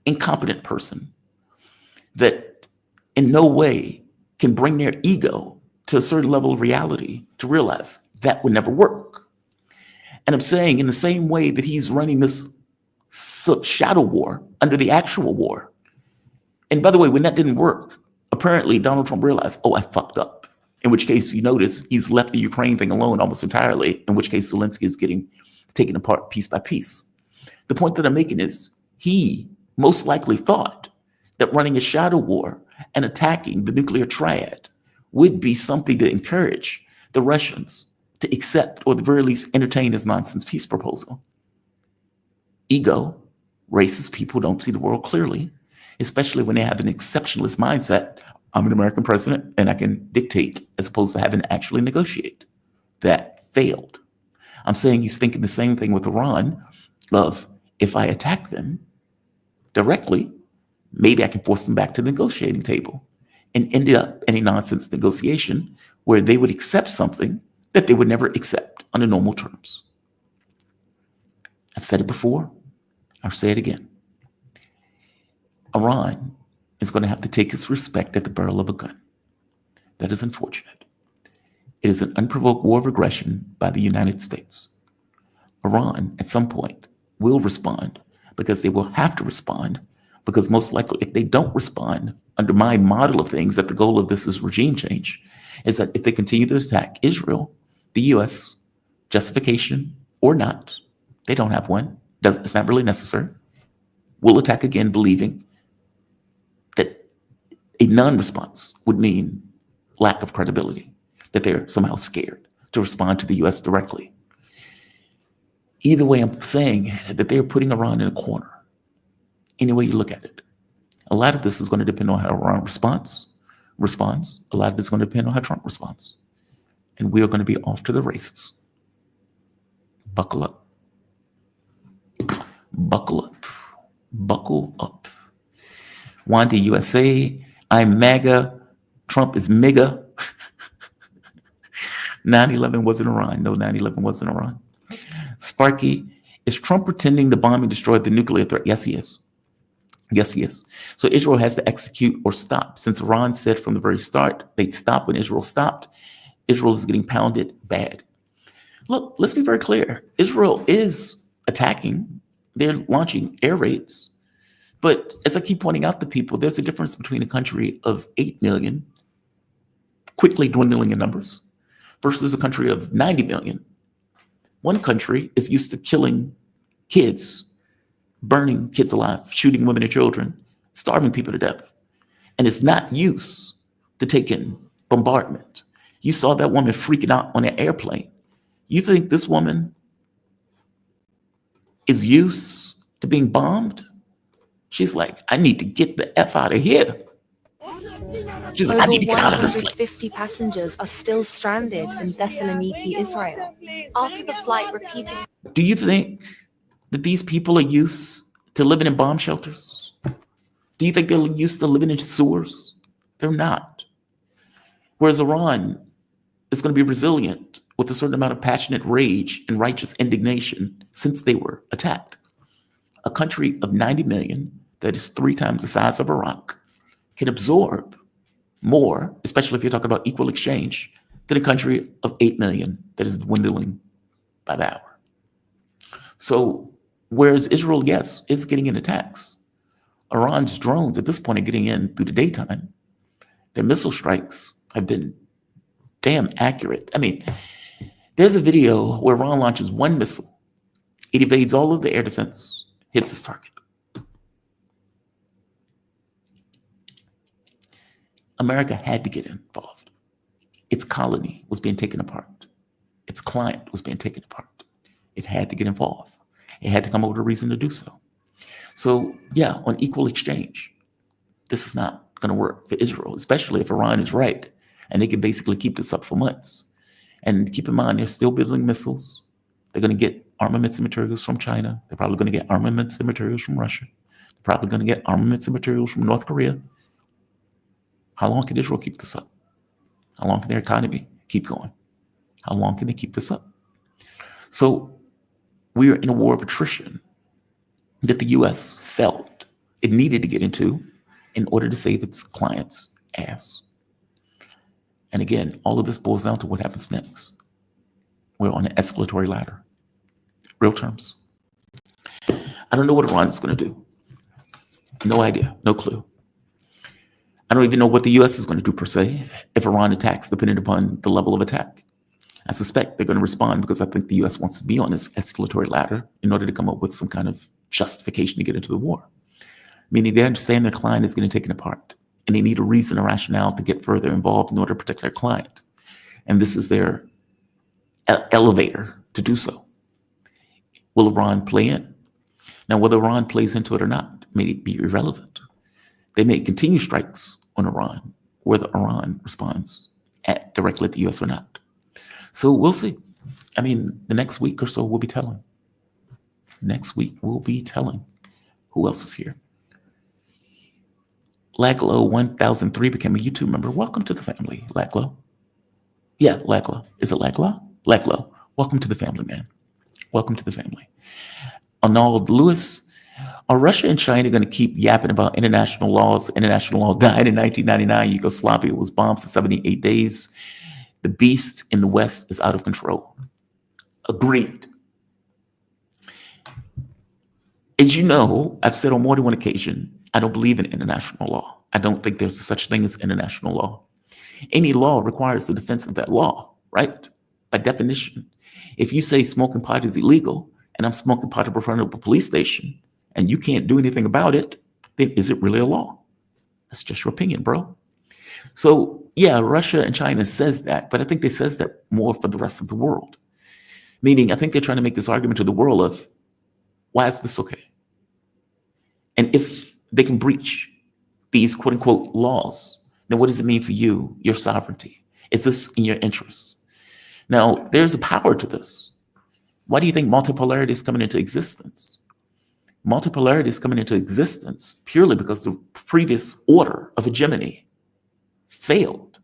incompetent person that in no way can bring their ego to a certain level of reality to realize that would never work. And I'm saying in the same way that he's running this shadow war under the actual war. And by the way, when that didn't work, apparently Donald Trump realized, oh, I fucked up. In which case, you notice he's left the Ukraine thing alone almost entirely, in which case Zelensky is getting taken apart piece by piece. The point that I'm making is he most likely thought that running a shadow war and attacking the nuclear triad would be something to encourage the Russians to accept or at the very least entertain his nonsense peace proposal. Ego, racist people don't see the world clearly, especially when they have an exceptionalist mindset. I'm an American president and I can dictate as opposed to having to actually negotiate. That failed. I'm saying he's thinking the same thing with Iran of if I attack them directly, maybe I can force them back to the negotiating table and end up in a nonsense negotiation where they would accept something that they would never accept under normal terms. I've said it before. I'll say it again. Iran is going to have to take its respect at the barrel of a gun. That is unfortunate. It is an unprovoked war of aggression by the United States. Iran, at some point, will respond because they will have to respond because most likely if they don't respond under my model of things, that the goal of this is regime change, is that if they continue to attack Israel, the U.S., justification or not, they don't have one, it's not really necessary, will attack again believing that a non-response would mean lack of credibility, that they're somehow scared to respond to the U.S. directly. Either way, I'm saying that they're putting Iran in a corner. Any way you look at it. A lot of this is going to depend on how Iran responds. A lot of it's going to depend on how Trump responds. And we are going to be off to the races. Buckle up. Buckle up. Buckle up. Wanda USA, I'm MAGA. Trump is MIGA. 9/11 wasn't Iran. No, 9/11 wasn't Iran. Sparky, is Trump pretending to bomb and destroy the nuclear threat? Yes, he is. Yes, he is. So Israel has to execute or stop. Since Iran said from the very start they'd stop when Israel stopped, Israel is getting pounded bad. Look, let's be very clear. Israel is attacking. They're launching air raids. But as I keep pointing out to people, there's a difference between a country of 8 million, quickly dwindling in numbers, versus a country of 90 million. One country is used to killing kids, burning kids alive, shooting women and children, starving people to death. And it's not used to taking bombardment. You saw that woman freaking out on an airplane. You think this woman is used to being bombed? She's like, I need to get the F out of here. She's like, I Over need to get out of this place. 150 passengers are still stranded in Thessaloniki, Israel, after the flight repeatedly. Do you think that these people are used to living in bomb shelters? Do you think they're used to living in sewers? They're not. Whereas Iran is going to be resilient with a certain amount of passionate rage and righteous indignation since they were attacked. A country of 90 million that is 3 times the size of Iraq can absorb more, especially if you're talking about equal exchange, than a country of 8 million that is dwindling by the hour. So whereas Israel, yes, is getting in attacks, Iran's drones at this point are getting in through the daytime. Their missile strikes have been damn accurate. I mean, there's a video where Iran launches one missile. It evades all of the air defense, hits its target. America had to get involved. Its colony was being taken apart. Its client was being taken apart. It had to get involved. It had to come up with a reason to do so. So, yeah, on equal exchange, this is not going to work for Israel, especially if Iran is right. And they can basically keep this up for months. And keep in mind, they're still building missiles. They're going to get armaments and materials from China. They're probably going to get armaments and materials from Russia. They're probably going to get armaments and materials from North Korea. How long can Israel keep this up? How long can their economy keep going? How long can they keep this up? So we are in a war of attrition that the U.S. felt it needed to get into in order to save its clients' ass. And again, all of this boils down to what happens next. We're on an escalatory ladder. Real terms. I don't know what Iran is going to do. No idea, no clue. I don't even know what the U.S. is going to do per se if Iran attacks, depending upon the level of attack. I suspect they're going to respond because I think the U.S. wants to be on this escalatory ladder in order to come up with some kind of justification to get into the war. Meaning they understand their client is getting taken apart and they need a reason or rationale to get further involved in order to protect their client. And this is their elevator to do so. Will Iran play in? Now, whether Iran plays into it or not may be irrelevant. They may continue strikes on Iran, whether Iran responds directly at the U.S. or not. So we'll see. I mean, the next week or so will be telling. Next week will be telling. Who else is here? Laglo 1003 became a YouTube member. Welcome to the family, Laglo. Yeah, Laglo. Is it Laglo? Laglo. Welcome to the family, man. Welcome to the family. Arnold Lewis. Are Russia and China going to keep yapping about international laws? International law died in 1999. Yugoslavia was bombed for 78 days. The beast in the West is out of control. Agreed. As you know, I've said on more than one occasion, I don't believe in international law. I don't think there's such thing as international law. Any law requires the defense of that law, right? By definition. If you say smoking pot is illegal and I'm smoking pot in front of a police station and you can't do anything about it, then is it really a law? That's just your opinion, bro. So yeah, Russia and China says that, but I think they says that more for the rest of the world. Meaning, I think they're trying to make this argument to the world of, why is this okay? And if they can breach these quote unquote laws, then what does it mean for you, your sovereignty? Is this in your interests? Now, there's a power to this. Why do you think multipolarity is coming into existence? Multipolarity is coming into existence purely because the previous order of hegemony failed.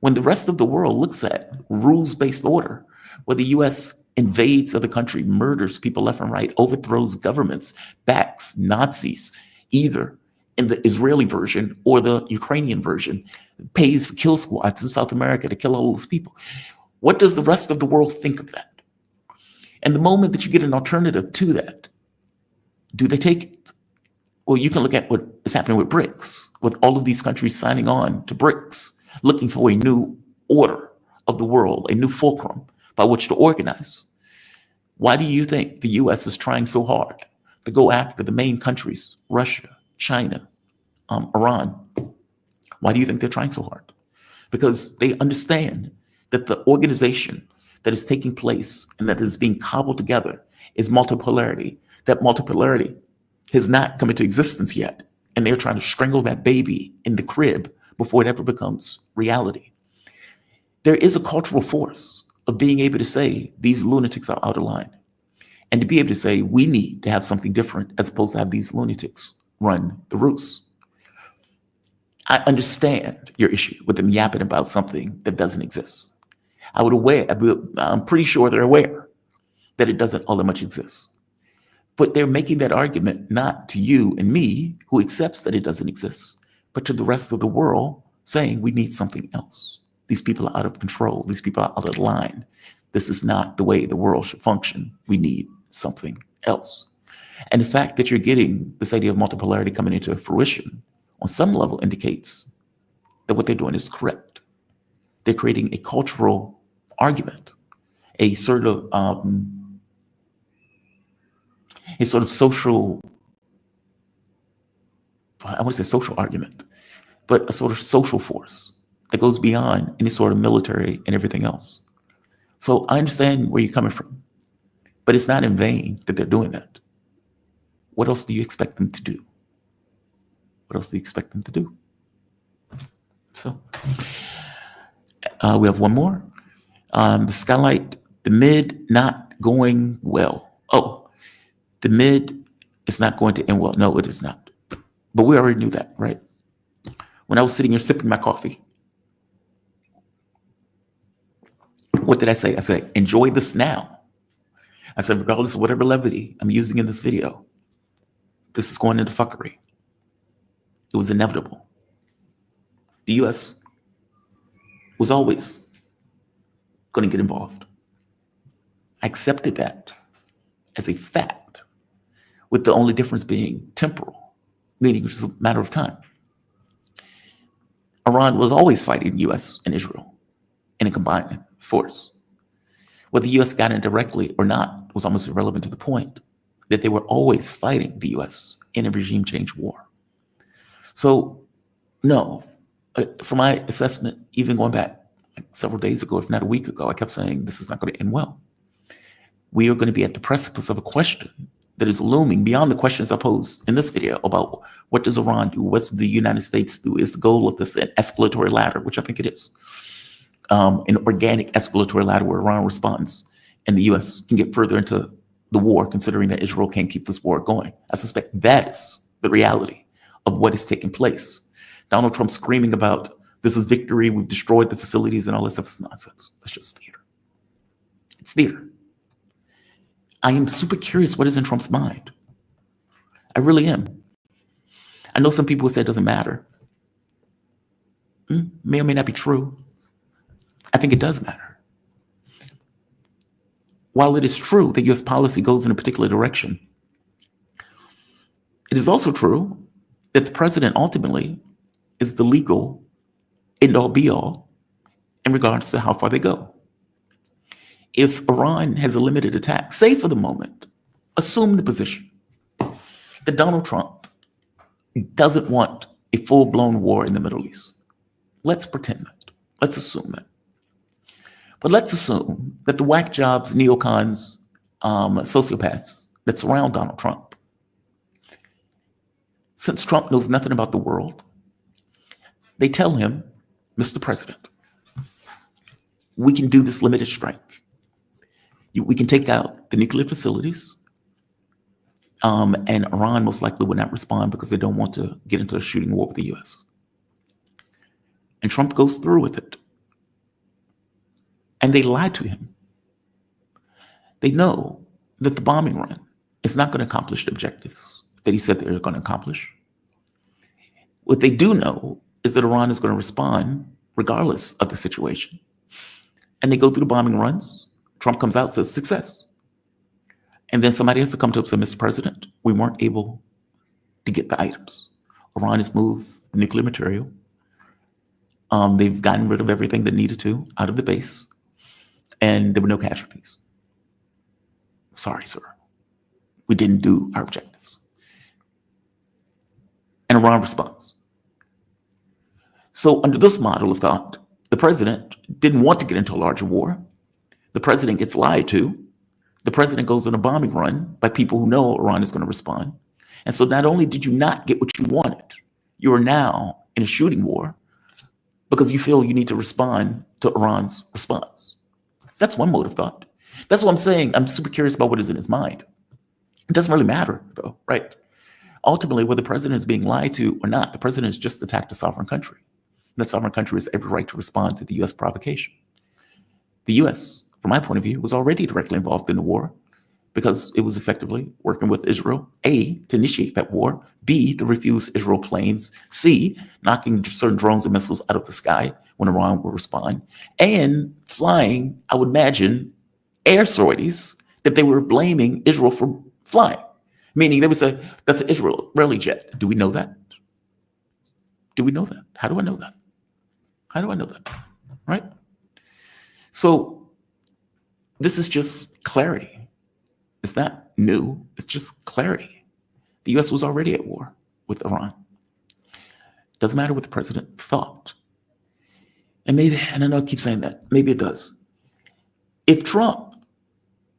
When the rest of the world looks at rules-based order, where the U.S. invades other country, murders people left and right, overthrows governments, backs Nazis, either in the Israeli version or the Ukrainian version, pays for kill squads in South America to kill all those people. What does the rest of the world think of that? And the moment that you get an alternative to that, do they take it? Well, you can look at what is happening with BRICS, with all of these countries signing on to BRICS, looking for a new order of the world, a new fulcrum by which to organize. Why do you think the U.S. is trying so hard to go after the main countries, Russia, China, Iran? Why do you think they're trying so hard? Because they understand that the organization that is taking place and that is being cobbled together is multipolarity. That multipolarity has not come into existence yet. And they're trying to strangle that baby in the crib before it ever becomes reality. There is a cultural force of being able to say these lunatics are out of line, and to be able to say we need to have something different as opposed to have these lunatics run the roost. I understand your issue with them yapping about something that doesn't exist. I'm pretty sure they're aware that it doesn't all that much exist. But they're making that argument not to you and me, who accepts that it doesn't exist, but to the rest of the world, saying we need something else. These people are out of control. These people are out of line. This is not the way the world should function. We need something else. And the fact that you're getting this idea of multipolarity coming into fruition on some level indicates that what they're doing is correct. They're creating a cultural argument, a sort of social, I want to say social argument, but a sort of social force that goes beyond any sort of military and everything else. So I understand where you're coming from, but it's not in vain that they're doing that. What else do you expect them to do? What else do you expect them to do? So we have one more. The skylight, the mid not going well. Oh, the mid is not going to end well. No, it is not. But we already knew that, right? When I was sitting here sipping my coffee, what did I say? I said, enjoy this now. I said, regardless of whatever levity I'm using in this video, this is going into fuckery. It was inevitable. The U.S. was always going to get involved. I accepted that as a fact, with the only difference being temporal, meaning it's a matter of time. Iran was always fighting the U.S. and Israel in a combined force. Whether the U.S. got in directly or not was almost irrelevant to the point that they were always fighting the U.S. in a regime change war. So, no, for my assessment, even going back several days ago, if not a week ago, I kept saying this is not going to end well. We are going to be at the precipice of a question that is looming beyond the questions I posed in this video about what does Iran do? What's the United States do? Is the goal of this an escalatory ladder, which I think it is, an organic escalatory ladder where Iran responds and the U.S. can get further into the war, considering that Israel can't keep this war going. I suspect that is the reality of what is taking place. Donald Trump screaming about this is victory, we've destroyed the facilities and all this stuff is nonsense. It's just theater. It's theater. I am super curious what is in Trump's mind. I really am. I know some people would say it doesn't matter. May or may not be true. I think it does matter. While it is true that U.S. policy goes in a particular direction, it is also true that the president ultimately is the legal end-all be-all in regards to how far they go. If Iran has a limited attack, say for the moment, assume the position that Donald Trump doesn't want a full-blown war in the Middle East. Let's pretend that. Let's assume that. But let's assume that the whack jobs, neocons, sociopaths that surround Donald Trump, since Trump knows nothing about the world, they tell him, Mr. President, we can do this limited strike. We can take out the nuclear facilities, and Iran most likely would not respond because they don't want to get into a shooting war with the U.S. And Trump goes through with it. And they lie to him. They know that the bombing run is not going to accomplish the objectives that he said they were going to accomplish. What they do know is that Iran is going to respond regardless of the situation. And they go through the bombing runs. Trump comes out and says, success. And then somebody has to come to him and say, Mr. President, we weren't able to get the items. Iran has moved nuclear material. They've gotten rid of everything that needed to out of the base. And there were no casualties. Sorry, sir. We didn't do our objectives. And Iran responds. So under this model of thought, the president didn't want to get into a larger war. The president gets lied to. The president goes on a bombing run by people who know Iran is going to respond. And so not only did you not get what you wanted, you are now in a shooting war because you feel you need to respond to Iran's response. That's one mode of thought. That's what I'm saying. I'm super curious about what is in his mind. It doesn't really matter, though, right? Ultimately, whether the president is being lied to or not, the president has just attacked a sovereign country. The sovereign country has every right to respond to the U.S. provocation. The U.S., from my point of view, was already directly involved in the war because it was effectively working with Israel, A, to initiate that war, B, to refuse Israel planes, C, knocking certain drones and missiles out of the sky when Iran will respond, and flying, I would imagine, air sorties that they were blaming Israel for flying. Meaning they would say, that's an Israeli jet. Do we know that? Do we know that? How do I know that? How do I know that? Right? So this is just clarity. It's not new. It's just clarity. The U.S. was already at war with Iran. Doesn't matter what the president thought. And maybe, and I know I keep saying that, maybe it does. If Trump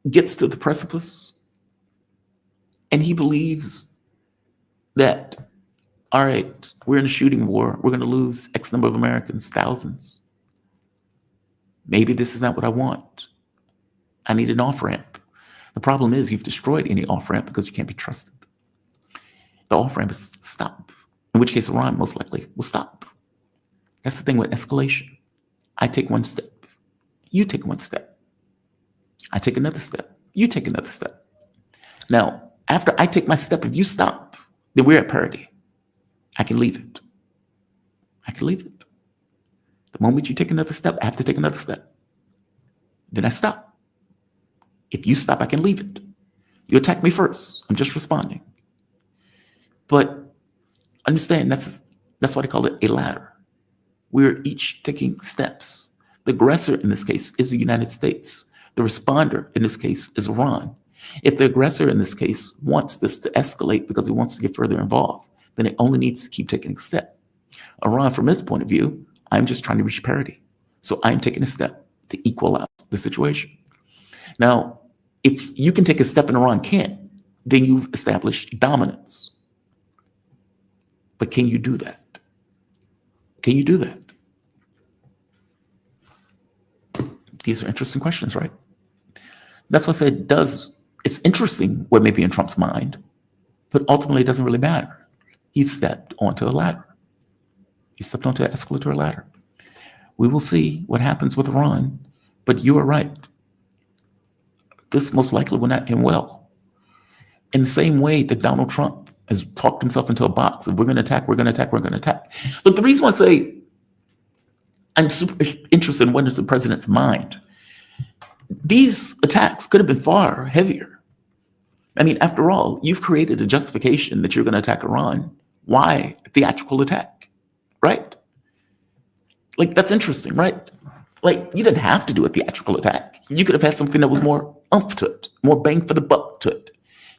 gets to the precipice and he believes that, all right, we're in a shooting war, we're going to lose X number of Americans, thousands. Maybe this is not what I want. I need an off-ramp. The problem is you've destroyed any off-ramp because you can't be trusted. The off-ramp is stop, in which case Iran most likely will stop. That's the thing with escalation. I take one step. You take one step. I take another step. You take another step. Now, after I take my step, if you stop, then we're at parity. I can leave it. I can leave it. The moment you take another step, I have to take another step. Then I stop. If you stop, I can leave it. You attack me first. I'm just responding. But understand, that's why they call it a ladder. We're each taking steps. The aggressor in this case is the United States. The responder in this case is Iran. If the aggressor in this case wants this to escalate because he wants to get further involved, then it only needs to keep taking a step. Iran, from his point of view, I'm just trying to reach parity. So I'm taking a step to equal out the situation. Now, if you can take a step and Iran can't, then you've established dominance. But can you do that? Can you do that? These are interesting questions, right? That's why I said it's interesting what may be in Trump's mind, but ultimately it doesn't really matter. He stepped onto a ladder. He stepped onto an escalatory ladder. We will see what happens with Iran, but you are right. This most likely will not end well. In the same way that Donald Trump has talked himself into a box of we're going to attack, we're going to attack, we're going to attack. Look, the reason why I say I'm super interested in what is the president's mind. These attacks could have been far heavier. I mean, after all, you've created a justification that you're going to attack Iran. Why a theatrical attack, right? Like, that's interesting, right? Like, you didn't have to do a theatrical attack. You could have had something that was more oomph to it, more bang for the buck to it.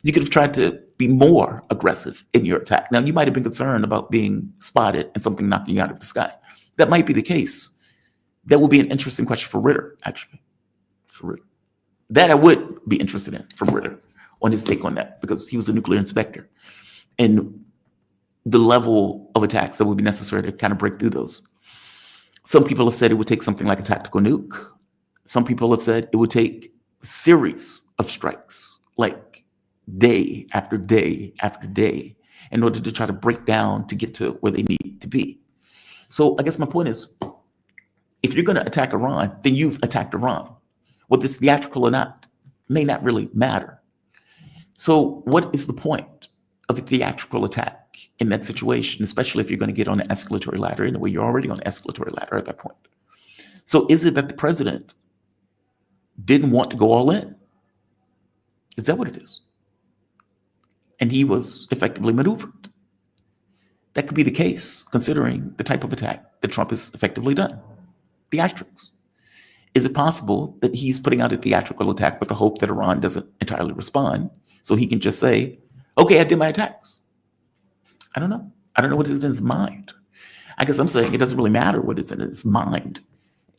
You could have tried to be more aggressive in your attack. Now, you might have been concerned about being spotted and something knocking you out of the sky. That might be the case. That will be an interesting question for Ritter, actually. For Ritter. That I would be interested in from Ritter on his take on that, because he was a nuclear inspector. And the level of attacks that would be necessary to kind of break through those. Some people have said it would take something like a tactical nuke. Some people have said it would take a series of strikes, like day after day after day, in order to try to break down to get to where they need to be. So I guess my point is, if you're going to attack Iran, then you've attacked Iran. Whether it's theatrical or not may not really matter. So what is the point of a theatrical attack in that situation, especially if you're going to get on the escalatory ladder? In a way, you're already on the escalatory ladder at that point. So is it that the president didn't want to go all in? Is that what it is? And he was effectively maneuvered. That could be the case, considering the type of attack that Trump has effectively done. Theatrics. Is it possible that he's putting out a theatrical attack with the hope that Iran doesn't entirely respond, so he can just say, okay, I did my attacks? I don't know. I don't know what is in his mind. I guess I'm saying it doesn't really matter what is in his mind.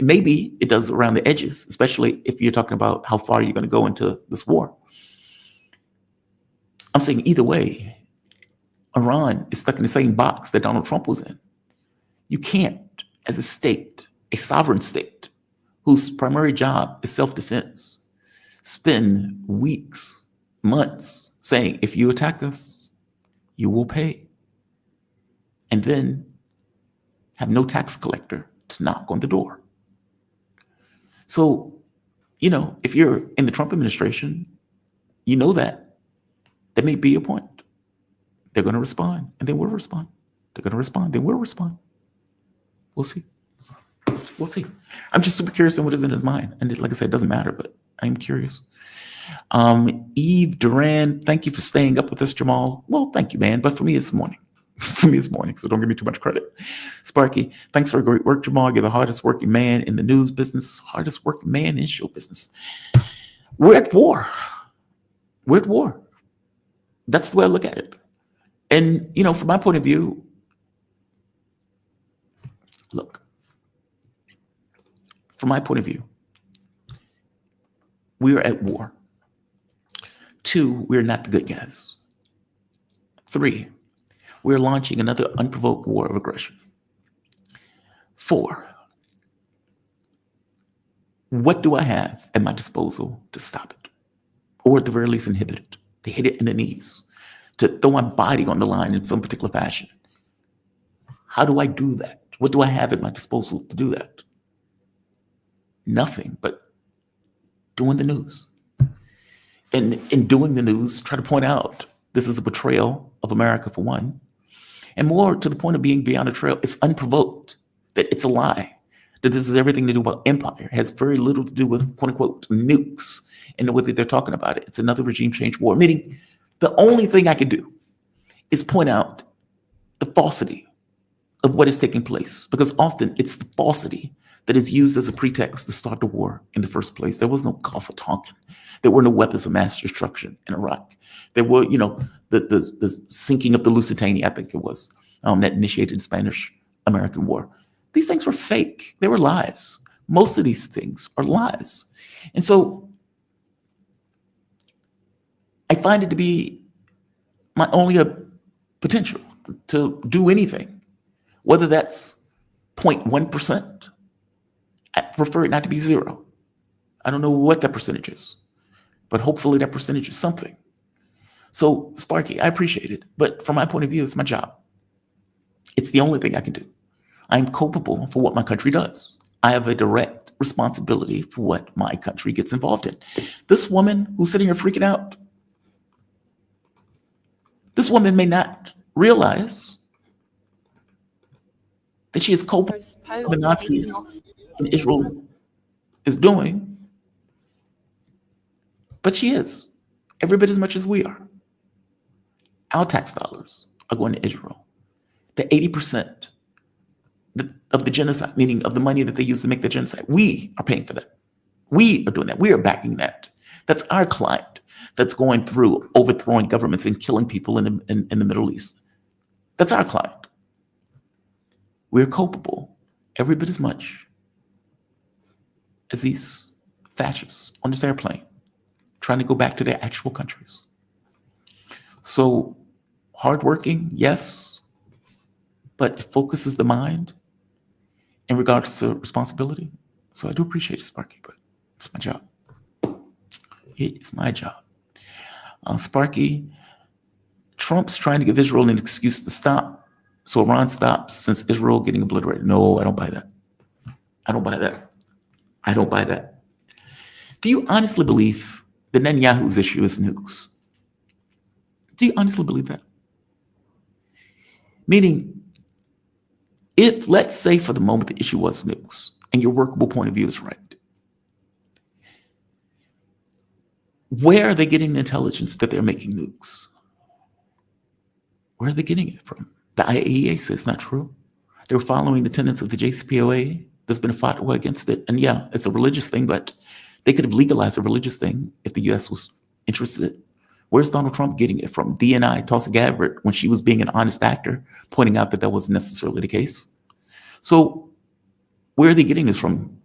Maybe it does around the edges, especially if you're talking about how far you're going to go into this war. I'm saying either way, Iran is stuck in the same box that Donald Trump was in. You can't as a state, a sovereign state, whose primary job is self-defense, spend weeks, months saying, if you attack us, you will pay. And then have no tax collector to knock on the door. So, if you're in the Trump administration, you know that may be your point. They're going to respond, and they will respond. They're going to respond, they will respond. We'll see. We'll see. I'm just super curious on what is in his mind. And like I said, it doesn't matter, but I'm curious. Eve Duran, thank you for staying up with us, Jamal. Well, thank you, man. But for me, it's morning. For me, it's morning, so don't give me too much credit. Sparky, thanks for great work, Jamal. You're the hardest working man in the news business, hardest working man in show business. We're at war. We're at war. That's the way I look at it. And, from my point of view, look, from my point of view, we are at war. 2, we're not the good guys. 3, we're launching another unprovoked war of aggression. 4, what do I have at my disposal to stop it? Or at the very least inhibit it, to hit it in the knees, to throw my body on the line in some particular fashion? How do I do that? What do I have at my disposal to do that? Nothing but doing the news. And in doing the news, try to point out this is a betrayal of America, for one. And more to the point of being beyond a betrayal, it's unprovoked, that it's a lie, that this is everything to do with empire. It has very little to do with, quote unquote, nukes and the way that they're talking about it. It's another regime change war, meaning the only thing I can do is point out the falsity of what is taking place, because often it's the falsity that is used as a pretext to start the war in the first place. There was no Gulf of Tonkin. There were no weapons of mass destruction in Iraq. There were, the sinking of the Lusitania, I think it was, that initiated the Spanish-American War. These things were fake. They were lies. Most of these things are lies. And so I find it to be my only potential to do anything, whether that's 0.1%. I prefer it not to be 0. I don't know what that percentage is, but hopefully that percentage is something. So, Sparky, I appreciate it, but from my point of view, it's my job. It's the only thing I can do. I'm culpable for what my country does. I have a direct responsibility for what my country gets involved in. This woman who's sitting here freaking out, this woman may not realize that she is culpable of the Nazis and Israel is doing, but she is every bit as much as we are. Our tax dollars are going to Israel. The 80% of the genocide, meaning of the money that they use to make the genocide, we are paying for that. We are doing that. We are backing that. That's our client that's going through overthrowing governments and killing people in the Middle East. That's our client. We're culpable every bit as much as these fascists on this airplane trying to go back to their actual countries. So hardworking, yes, but it focuses the mind in regards to responsibility. So I do appreciate it, Sparky, but it's my job. It is my job. Sparky, Trump's trying to give Israel an excuse to stop, so Iran stops since Israel getting obliterated. No, I don't buy that. I don't buy that. I don't buy that. Do you honestly believe that Netanyahu's issue is nukes? Do you honestly believe that? Meaning, if, let's say for the moment, the issue was nukes, and your workable point of view is right, where are they getting the intelligence that they're making nukes? Where are they getting it from? The IAEA says it's not true. They were following the tenets of the JCPOA. There's been a fatwa against it. And yeah, it's a religious thing, but they could have legalized a religious thing if the U.S. was interested. Where's Donald Trump getting it from? DNI, Tulsi Gabbard, when she was being an honest actor, pointing out that that wasn't necessarily the case. So where are they getting this from?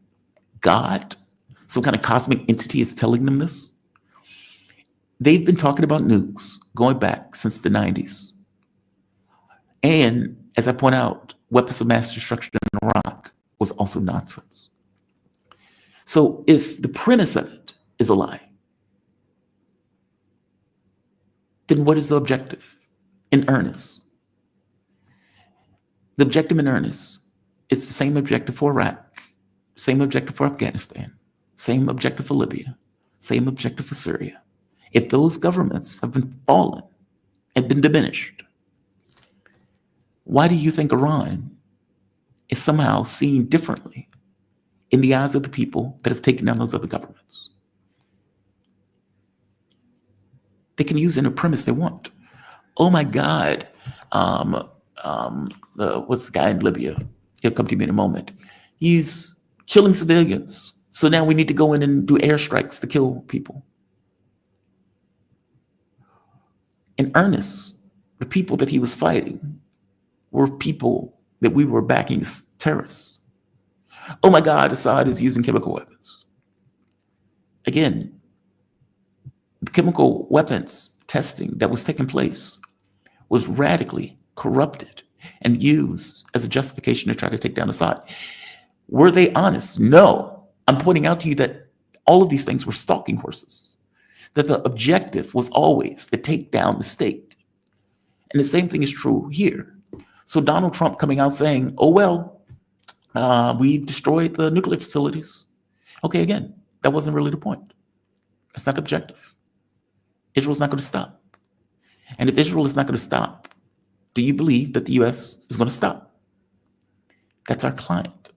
God? Some kind of cosmic entity is telling them this? They've been talking about nukes going back since the 90s. And as I point out, weapons of mass destruction in Iraq. was also nonsense. So if the premise of it is a lie, then what is the objective in earnest? The objective in earnest is the same objective for Iraq, same objective for Afghanistan, same objective for Libya, same objective for Syria. If those governments have been fallen, have been diminished, why do you think Iran is somehow seen differently in the eyes of the people that have taken down those other governments? They can use any premise they want. Oh my God, what's the guy in Libya? He'll come to me in a moment. He's killing civilians. So now we need to go in and do airstrikes to kill people. In earnest, the people that he was fighting were people that we were backing as terrorists. Oh my God, Assad is using chemical weapons. Again, the chemical weapons testing that was taking place was radically corrupted and used as a justification to try to take down Assad. Were they honest? No. I'm pointing out to you that all of these things were stalking horses, that the objective was always to take down the state. And the same thing is true here. So Donald Trump coming out saying, oh, well, we destroyed the nuclear facilities. Okay, again, that wasn't really the point. That's not the objective. Israel's not going to stop. And if Israel is not going to stop, do you believe that the U.S. is going to stop? That's our client.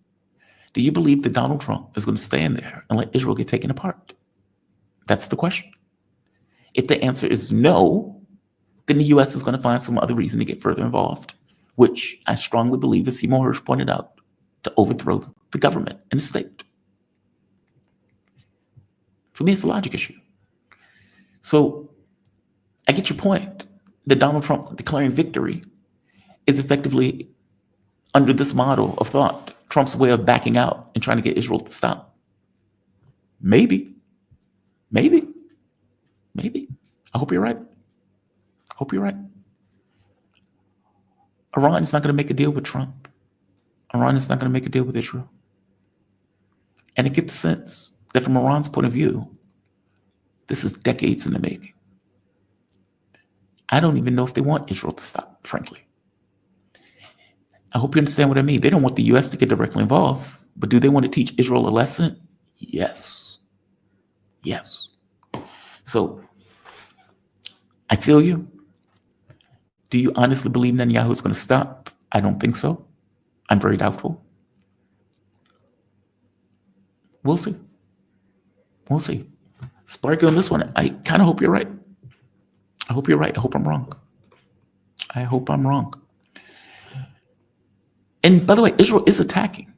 Do you believe that Donald Trump is going to stand there and let Israel get taken apart? That's the question. If the answer is no, then the U.S. is going to find some other reason to get further involved, which I strongly believe, as Seymour Hersh pointed out, to overthrow the government and the state. For me, it's a logic issue. So I get your point that Donald Trump declaring victory is effectively, under this model of thought, Trump's way of backing out and trying to get Israel to stop. Maybe. I hope you're right. Iran is not going to make a deal with Trump. Iran is not going to make a deal with Israel. And I get the sense that from Iran's point of view, this is decades in the making. I don't even know if they want Israel to stop, frankly. I hope you understand what I mean. They don't want the U.S. to get directly involved, but do they want to teach Israel a lesson? Yes. So I feel you. Do you honestly believe Netanyahu is going to stop? I don't think so. I'm very doubtful. We'll see. Sparky on this one, I kind of hope you're right. I hope I'm wrong. And by the way, Israel is attacking.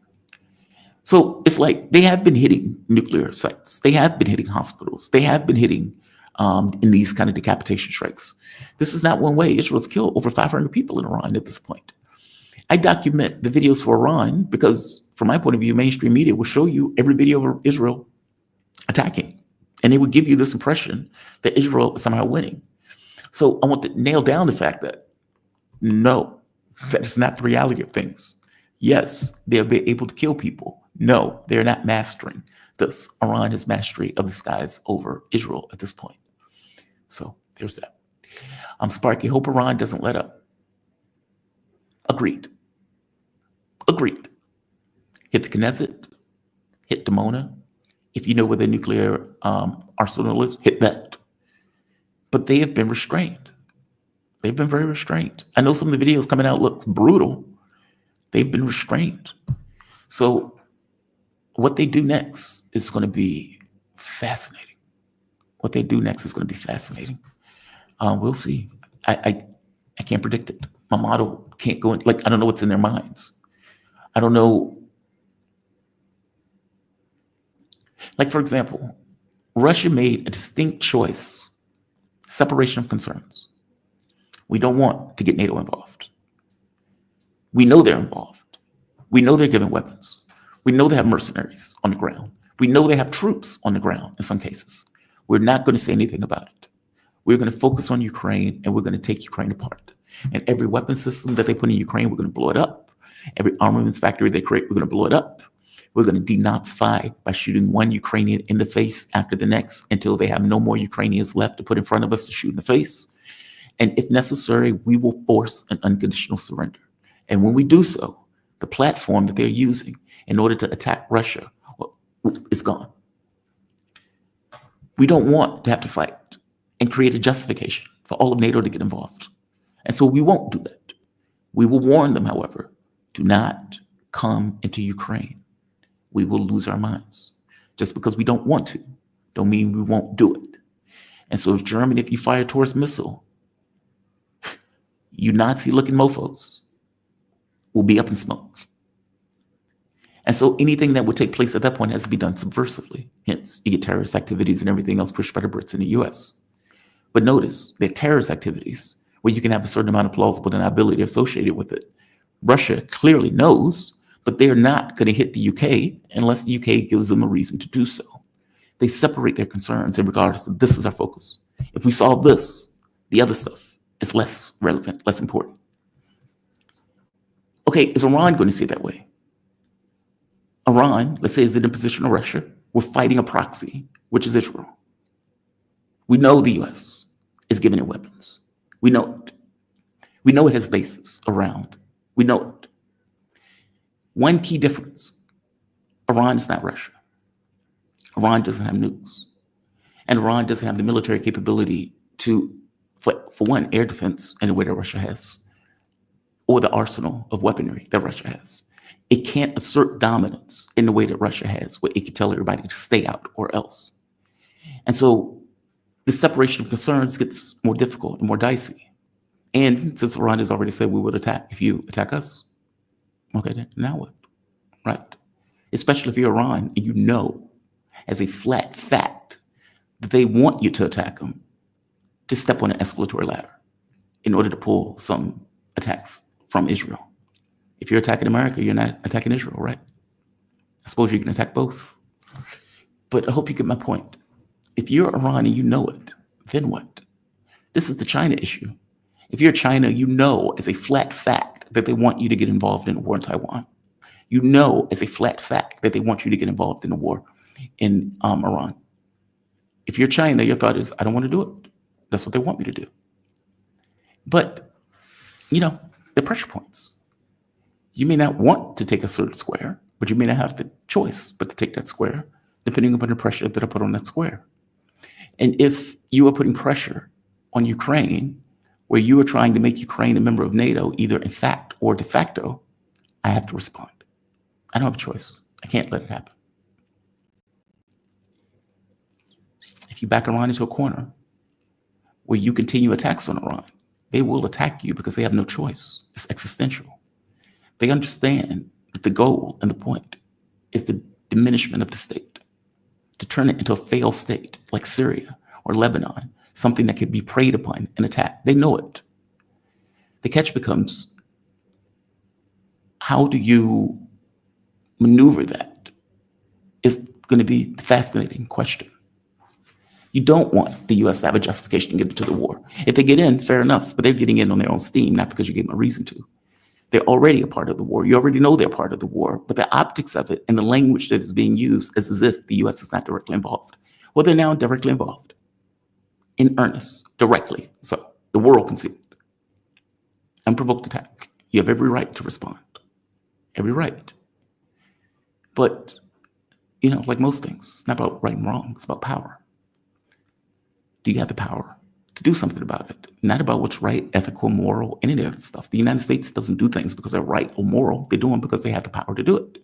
So it's like they have been hitting nuclear sites. They have been hitting hospitals. They have been hitting in these kind of decapitation strikes. This is not one way. Israel's killed over 500 people in Iran at this point. I document the videos for Iran because, from my point of view, mainstream media will show you every video of Israel attacking. And they would give you this impression that Israel is somehow winning. So I want to nail down the fact that, no, that is not the reality of things. Yes, they'll be able to kill people. No, they're not mastering this. Iran is mastery of the skies over Israel at this point. So there's that. Sparky, hope Iran doesn't let up. Agreed. Hit the Knesset, hit Dimona. If you know where the nuclear arsenal is, hit that. But they have been restrained. They've been very restrained. I know some of the videos coming out look brutal. They've been restrained. So what they do next is going to be fascinating. We'll see. I can't predict it. My model can't go in. I don't know what's in their minds. I don't know. For example, Russia made a distinct choice, separation of concerns. We don't want to get NATO involved. We know they're involved. We know they're giving weapons. We know they have mercenaries on the ground. We know they have troops on the ground in some cases. We're not going to say anything about it. We're going to focus on Ukraine, and we're going to take Ukraine apart. And every weapon system that they put in Ukraine, we're going to blow it up. Every armaments factory they create, we're going to blow it up. We're going to denazify by shooting one Ukrainian in the face after the next until they have no more Ukrainians left to put in front of us to shoot in the face. And if necessary, we will force an unconditional surrender. And when we do so, the platform that they're using in order to attack Russia is gone. We don't want to have to fight and create a justification for all of NATO to get involved. And so we won't do that. We will warn them, however, do not come into Ukraine. We will lose our minds. Just because we don't want to, don't mean we won't do it. And so if Germany, if you fire a Taurus missile, you Nazi-looking mofos will be up in smoke. And so anything that would take place at that point has to be done subversively. Hence, you get terrorist activities and everything else pushed by the Brits in the US. But notice, they're terrorist activities where you can have a certain amount of plausible deniability associated with it. Russia clearly knows, but they're not going to hit the UK unless the UK gives them a reason to do so. They separate their concerns in regards to this is our focus. If we solve this, the other stuff is less relevant, less important. Okay, is Iran going to see it that way? Iran, let's say, is in a position of Russia. We're fighting a proxy, which is Israel. We know the US is giving it weapons. We know it. We know it has bases around. We know it. One key difference, Iran is not Russia. Iran doesn't have nukes. And Iran doesn't have the military capability to, for one, air defense in the way that Russia has, or the arsenal of weaponry that Russia has. It can't assert dominance in the way that Russia has, where it can tell everybody to stay out or else. And so the separation of concerns gets more difficult and more dicey. And since Iran has already said we would attack if you attack us, okay, then now what? Right? Especially if you're Iran and you know as a flat fact that they want you to attack them to step on an escalatory ladder in order to pull some attacks from Israel. If you're attacking America, you're not attacking Israel, right? I suppose you can attack both. But I hope you get my point. If you're Iran and you know it, then what? This is the China issue. If you're China, you know as a flat fact that they want you to get involved in a war in Taiwan. You know as a flat fact that they want you to get involved in a war in Iran. If you're China, your thought is, I don't want to do it. That's what they want me to do. But, you know, the pressure points. You may not want to take a certain square, but you may not have the choice but to take that square, depending upon the pressure that I put on that square. And if you are putting pressure on Ukraine, where you are trying to make Ukraine a member of NATO, either in fact or de facto, I have to respond. I don't have a choice. I can't let it happen. If you back Iran into a corner where you continue attacks on Iran, they will attack you because they have no choice. It's existential. They understand that the goal and the point is the diminishment of the state, to turn it into a failed state like Syria or Lebanon, something that could be preyed upon and attacked. They know it. The catch becomes, how do you maneuver that? Is going to be the fascinating question. You don't want the US to have a justification to get into the war. If they get in, fair enough, but they're getting in on their own steam, not because you gave them a reason to. They're already a part of the war. You already know they're part of the war, but the optics of it and the language that is being used is as if the US is not directly involved. Well, they're now directly involved, in earnest, directly. So the world can see it. Unprovoked attack. You have every right to respond. Every right. But, you know, like most things, it's not about right and wrong. It's about power. Do you have the power to do something about it? Not about what's right, ethical, moral, any of that stuff. The United States doesn't do things because they're right or moral. They do them because they have the power to do it.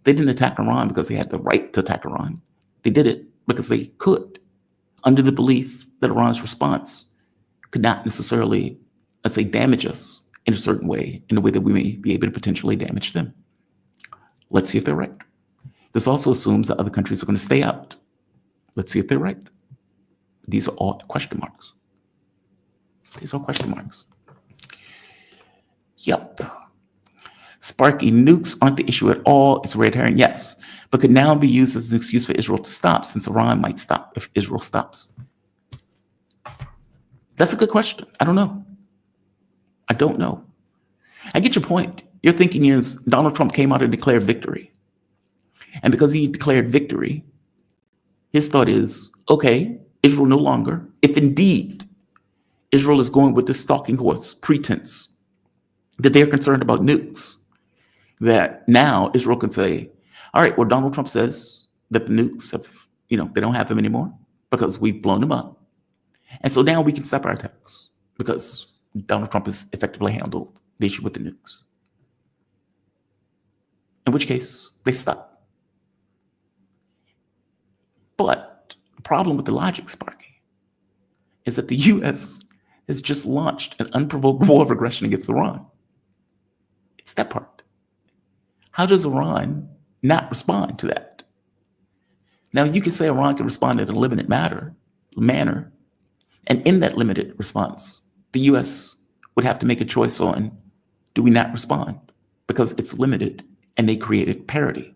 They didn't attack Iran because they had the right to attack Iran. They did it because they could, under the belief that Iran's response could not necessarily, let's say, damage us in a certain way, in a way that we may be able to potentially damage them. Let's see if they're right. This also assumes that other countries are going to stay out. Let's see if they're right. These are all question marks. These are question marks. Yep. Sparky, nukes aren't the issue at all. It's a red herring, yes, but could now be used as an excuse for Israel to stop, since Iran might stop if Israel stops. That's a good question. I don't know. I don't know. I get your point. Your thinking is Donald Trump came out and declared victory. And because he declared victory, his thought is, okay, Israel no longer, if indeed Israel is going with this stalking horse pretense that they're concerned about nukes, that now Israel can say, all right, well, Donald Trump says that the nukes have, they don't have them anymore because we've blown them up. And so now we can stop our attacks because Donald Trump has effectively handled the issue with the nukes. In which case, they stop. But the problem with the logic, Sparky, is that the U.S. has just launched an unprovoked war of aggression against Iran. It's that part. How does Iran not respond to that? Now, you can say Iran can respond in a limited manner, and in that limited response, the U.S. would have to make a choice on, do we not respond? Because it's limited, and they created parity.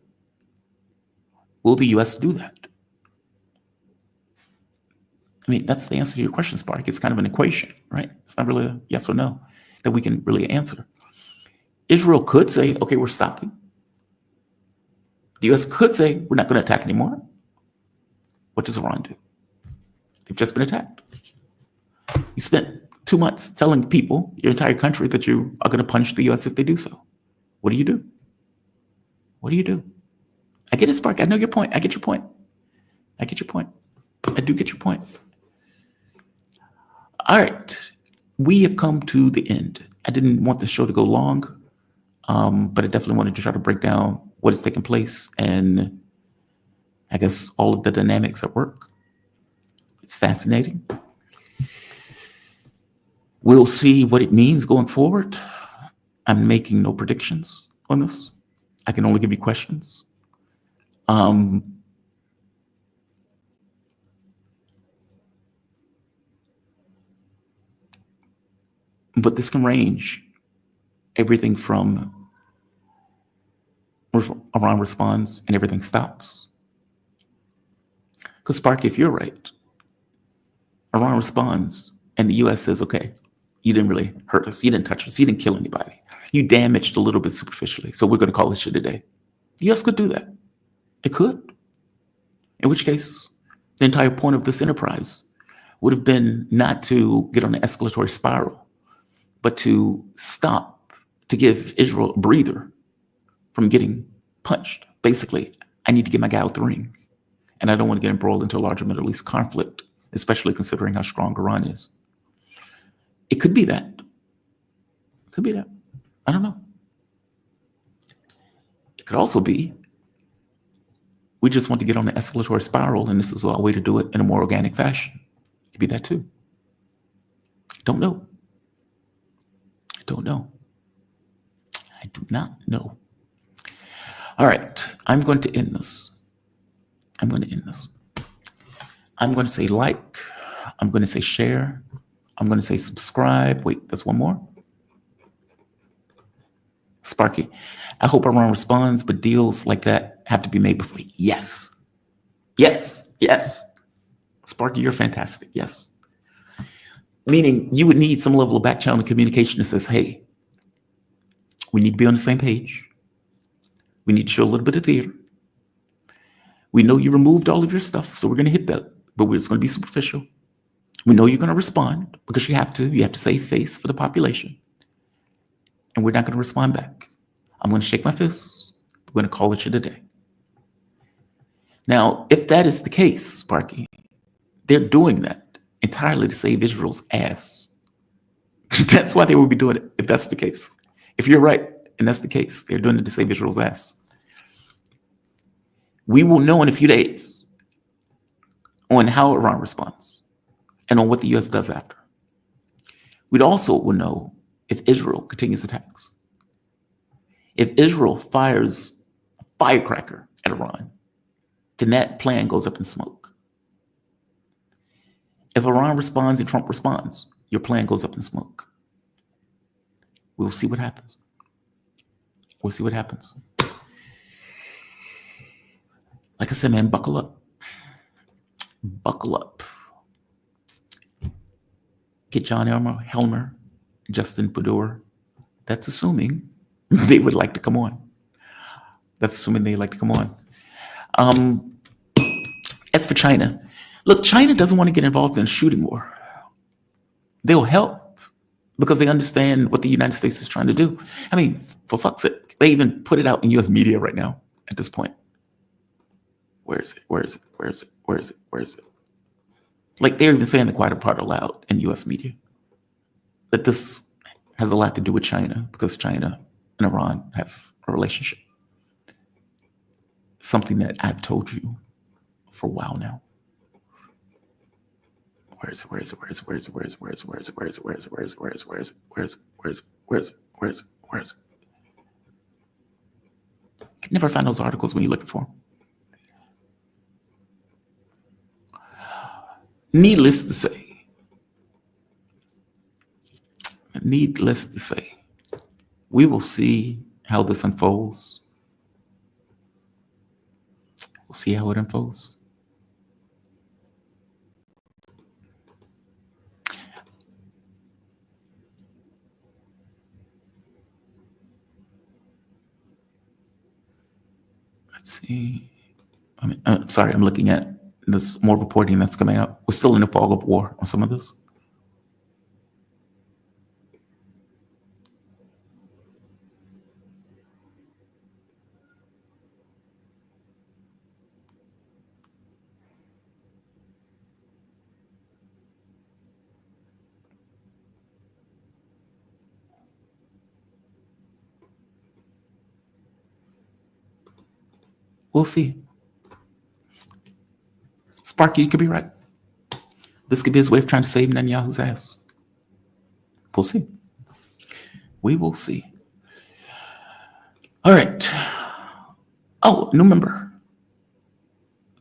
Will the U.S. do that? I mean, that's the answer to your question, Spark. It's kind of an equation, right? It's not really a yes or no that we can really answer. Israel could say, okay, we're stopping. The U.S. could say, we're not going to attack anymore. What does Iran do? They've just been attacked. You spent 2 months telling people, your entire country, that you are going to punish the U.S. if they do so. What do you do? What do you do? I get it, Spark. I know your point. I get your point. I get your point. I do get your point. All right. We have come to the end. I didn't want the show to go long, but I definitely wanted to try to break down what is taking place and I guess all of the dynamics at work. It's fascinating. We'll see what it means going forward. I'm making no predictions on this. I can only give you questions. But this can range everything from Iran responds and everything stops. Because Sparky, if you're right, Iran responds and the U.S. says, okay, you didn't really hurt us. You didn't touch us. You didn't kill anybody. You damaged a little bit superficially. So we're going to call this shit a day. The U.S. could do that. It could. In which case, the entire point of this enterprise would have been not to get on an escalatory spiral, but to stop, to give Israel a breather from getting punched. Basically, I need to get my guy out the ring. And I don't want to get embroiled into a larger Middle East conflict, especially considering how strong Iran is. It could be that. It could be that. I don't know. It could also be we just want to get on the escalatory spiral, and this is a way to do it in a more organic fashion. It could be that too. Don't know. I don't know. I do not know. All right. I'm going to end this. I'm going to say like. I'm going to say share. I'm going to say subscribe. Wait, there's one more. Sparky, I hope Iran responds, but deals like that have to be made before. Yes. Yes. Yes. Sparky, you're fantastic. Yes. Meaning you would need some level of back channel communication that says, hey, we need to be on the same page. We need to show a little bit of theater. We know you removed all of your stuff, so we're going to hit that, but we're just going to be superficial. We know you're going to respond because you have to save face for the population. And we're not going to respond back. I'm going to shake my fists. We're going to call it a day. Now, if that is the case, Sparky, they're doing that entirely to save Israel's ass. That's why they will be doing it, if that's the case. If you're right, and that's the case, they're doing it to save Israel's ass. We will know in a few days on how Iran responds and on what the U.S. does after. We'd also will know if Israel continues attacks. If Israel fires a firecracker at Iran, then that plan goes up in smoke. If Iran responds and Trump responds, your plan goes up in smoke. We'll see what happens. We'll see what happens. Like I said, man, buckle up. Buckle up. Get John Helmer, Justin Pudor. That's assuming they would like to come on. That's assuming they like to come on. As for China, look, China doesn't want to get involved in a shooting war. They'll help because they understand what the United States is trying to do. I mean, for fuck's sake, they even put it out in U.S. media right now at this point. Where is it? Where is it? Where is it? Where is it? Where is it? Like they're even saying the quiet part aloud in U.S. media that this has a lot to do with China because China and Iran have a relationship. Something that I've told you for a while now. Where is it? Where is it? Where is it? Where is it? Where is it? Where is it? Where is it? Where is it? Where is it? Where is it? Where is it? Where is it? Where is it? Where is it? Where is it? Where is it? Where is it? You can never find those articles when you're looking for them. Needless to say, we will see how this unfolds. We'll see how it unfolds. Let's see. I'm sorry, I'm looking at there's more reporting that's coming out. We're still in the fog of war on some of this. We'll see. Sparky, you could be right. This could be his way of trying to save Netanyahu's ass. We'll see. We will see. All right. Oh, new member.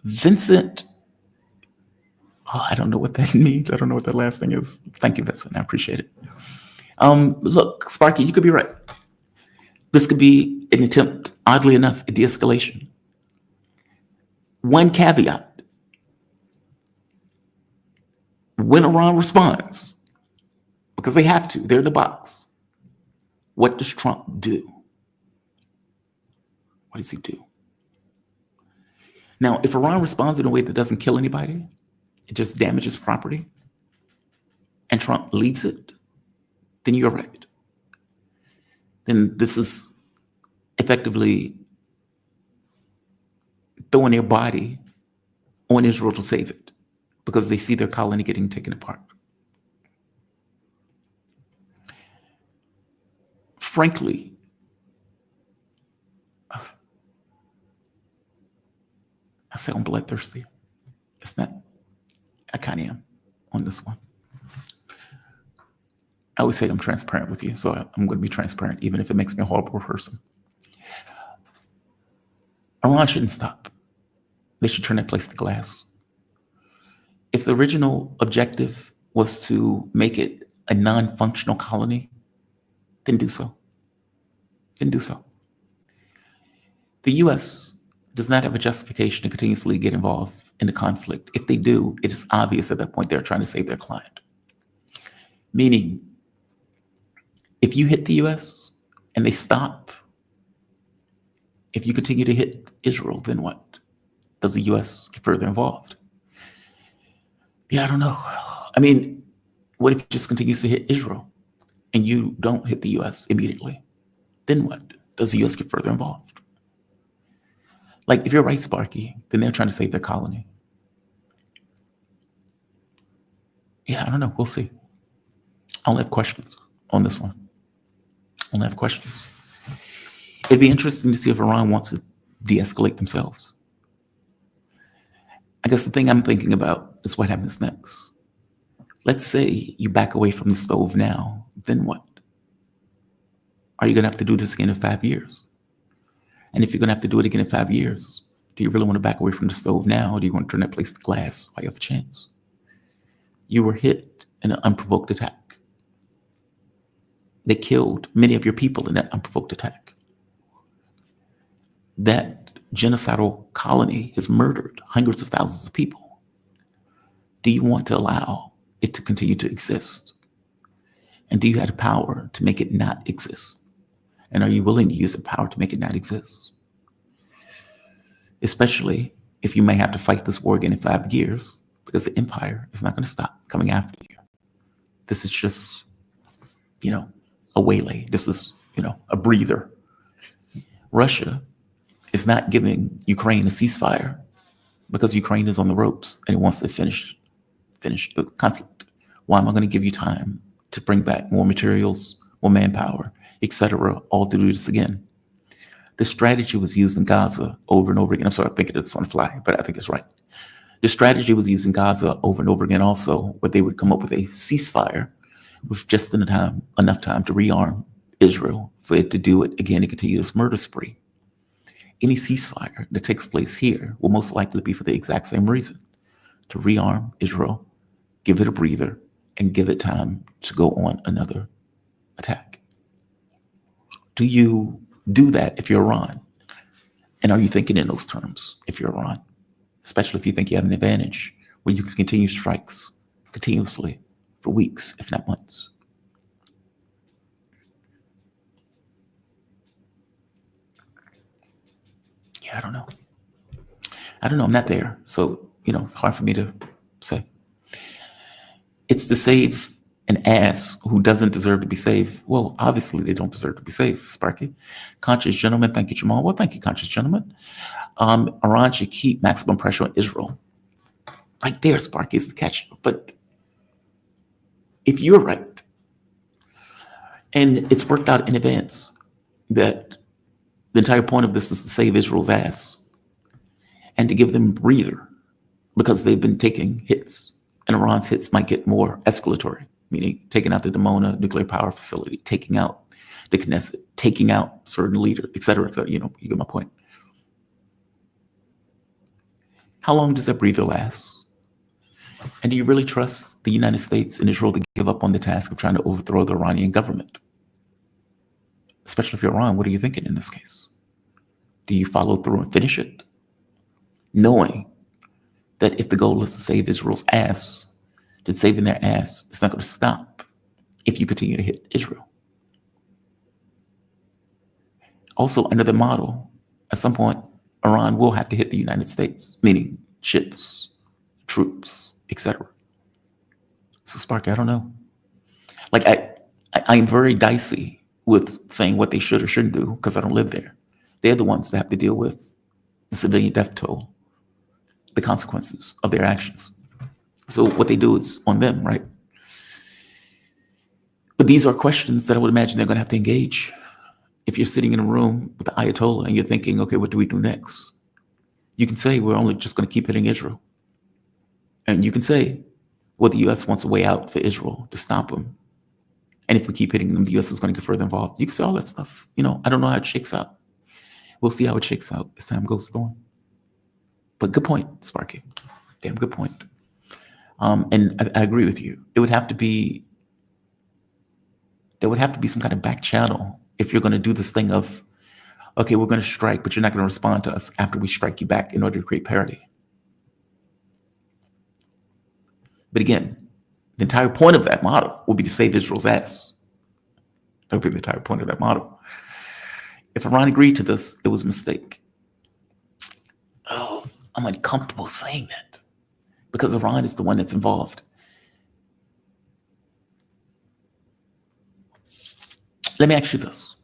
Vincent. Oh, I don't know what that means. I don't know what that last thing is. Thank you, Vincent. I appreciate it. Look, Sparky, you could be right. This could be an attempt, oddly enough, at de-escalation. One caveat. When Iran responds, because they have to, they're in the box, what does Trump do? What does he do? Now, if Iran responds in a way that doesn't kill anybody, it just damages property, and Trump leads it, then you're right. Then this is effectively throwing their body on Israel to save it, because they see their colony getting taken apart. Frankly, I say I'm bloodthirsty. It's not, I kind of am on this one. I always say I'm transparent with you, so I'm going to be transparent, even if it makes me a horrible person. Iran shouldn't stop. They should turn that place to glass. If the original objective was to make it a non-functional colony, then do so. Then do so. The U.S. does not have a justification to continuously get involved in the conflict. If they do, it is obvious at that point they're trying to save their client. Meaning, if you hit the U.S. and they stop, if you continue to hit Israel, then what? Does the U.S. get further involved? Yeah, I don't know. I mean, what if it just continues to hit Israel and you don't hit the U.S. immediately? Then what? Does the U.S. get further involved? Like, if you're right, Sparky, then they're trying to save their colony. Yeah, I don't know. We'll see. I'll have questions on this one. I'll have questions. It'd be interesting to see if Iran wants to de-escalate themselves. I guess the thing I'm thinking about is what happens next. Let's say you back away from the stove now, then what? Are you going to have to do this again in 5 years? And if you're going to have to do it again in 5 years, do you really want to back away from the stove now, or do you want to turn that place to glass while you have a chance? You were hit in an unprovoked attack. They killed many of your people in that unprovoked attack. That genocidal colony has murdered hundreds of thousands of people. Do you want to allow it to continue to exist? And do you have the power to make it not exist? And are you willing to use the power to make it not exist? Especially if you may have to fight this war again in 5 years, because the empire is not going to stop coming after you. This is just, a waylay. This is, a breather. Russia is not giving Ukraine a ceasefire because Ukraine is on the ropes and it wants to finish the conflict. Why am I going to give you time to bring back more materials, more manpower, etc., all to do this again? The strategy was used in Gaza over and over again. I'm sorry, I'm thinking this on the fly, but I think it's right. The strategy was used in Gaza over and over again also, where they would come up with a ceasefire with just enough time to rearm Israel for it to do it again and continue this murder spree. Any ceasefire that takes place here will most likely be for the exact same reason, to rearm Israel, give it a breather, and give it time to go on another attack. Do you do that if you're Iran? And are you thinking in those terms if you're Iran? Especially if you think you have an advantage where you can continue strikes continuously for weeks, if not months. Yeah, I don't know. I'm not there. So, it's hard for me to say. It's to save an ass who doesn't deserve to be saved. Well, obviously they don't deserve to be saved, Sparky. Conscious gentleman, thank you, Jamal. Well, thank you, conscious gentleman. Iran should keep maximum pressure on Israel. Right there, Sparky, is the catch. But if you're right, and it's worked out in advance that the entire point of this is to save Israel's ass and to give them a breather because they've been taking hits, and Iran's hits might get more escalatory, meaning taking out the Dimona nuclear power facility, taking out the Knesset, taking out certain leaders, et cetera, et cetera. You get my point. How long does that breather last? And do you really trust the United States and Israel to give up on the task of trying to overthrow the Iranian government? Especially if you're Iran, what are you thinking in this case? Do you follow through and finish it? Knowing that if the goal is to save Israel's ass, then saving their ass is not going to stop if you continue to hit Israel. Also, under the model, at some point, Iran will have to hit the United States, meaning ships, troops, etc. So, Sparky, I don't know. I'm very dicey with saying what they should or shouldn't do because I don't live there. They're the ones that have to deal with the civilian death toll, the consequences of their actions. So what they do is on them, right? But these are questions that I would imagine they're going to have to engage. If you're sitting in a room with the Ayatollah and you're thinking, okay, what do we do next? You can say, we're only just going to keep hitting Israel. And you can say, well, the U.S. wants a way out for Israel to stop them. And if we keep hitting them, the U.S. is going to get further involved. You can say all that stuff. I don't know how it shakes out. We'll see how it shakes out as time goes on. But good point, Sparky. Damn good point. And I agree with you. There would have to be some kind of back channel if you're going to do this thing of, okay, we're going to strike, but you're not going to respond to us after we strike you back in order to create parity. But again, the entire point of that model will be to save Israel's ass. That would be the entire point of that model. If Iran agreed to this, it was a mistake. Oh, I'm uncomfortable saying that because Iran is the one that's involved. Let me ask you this.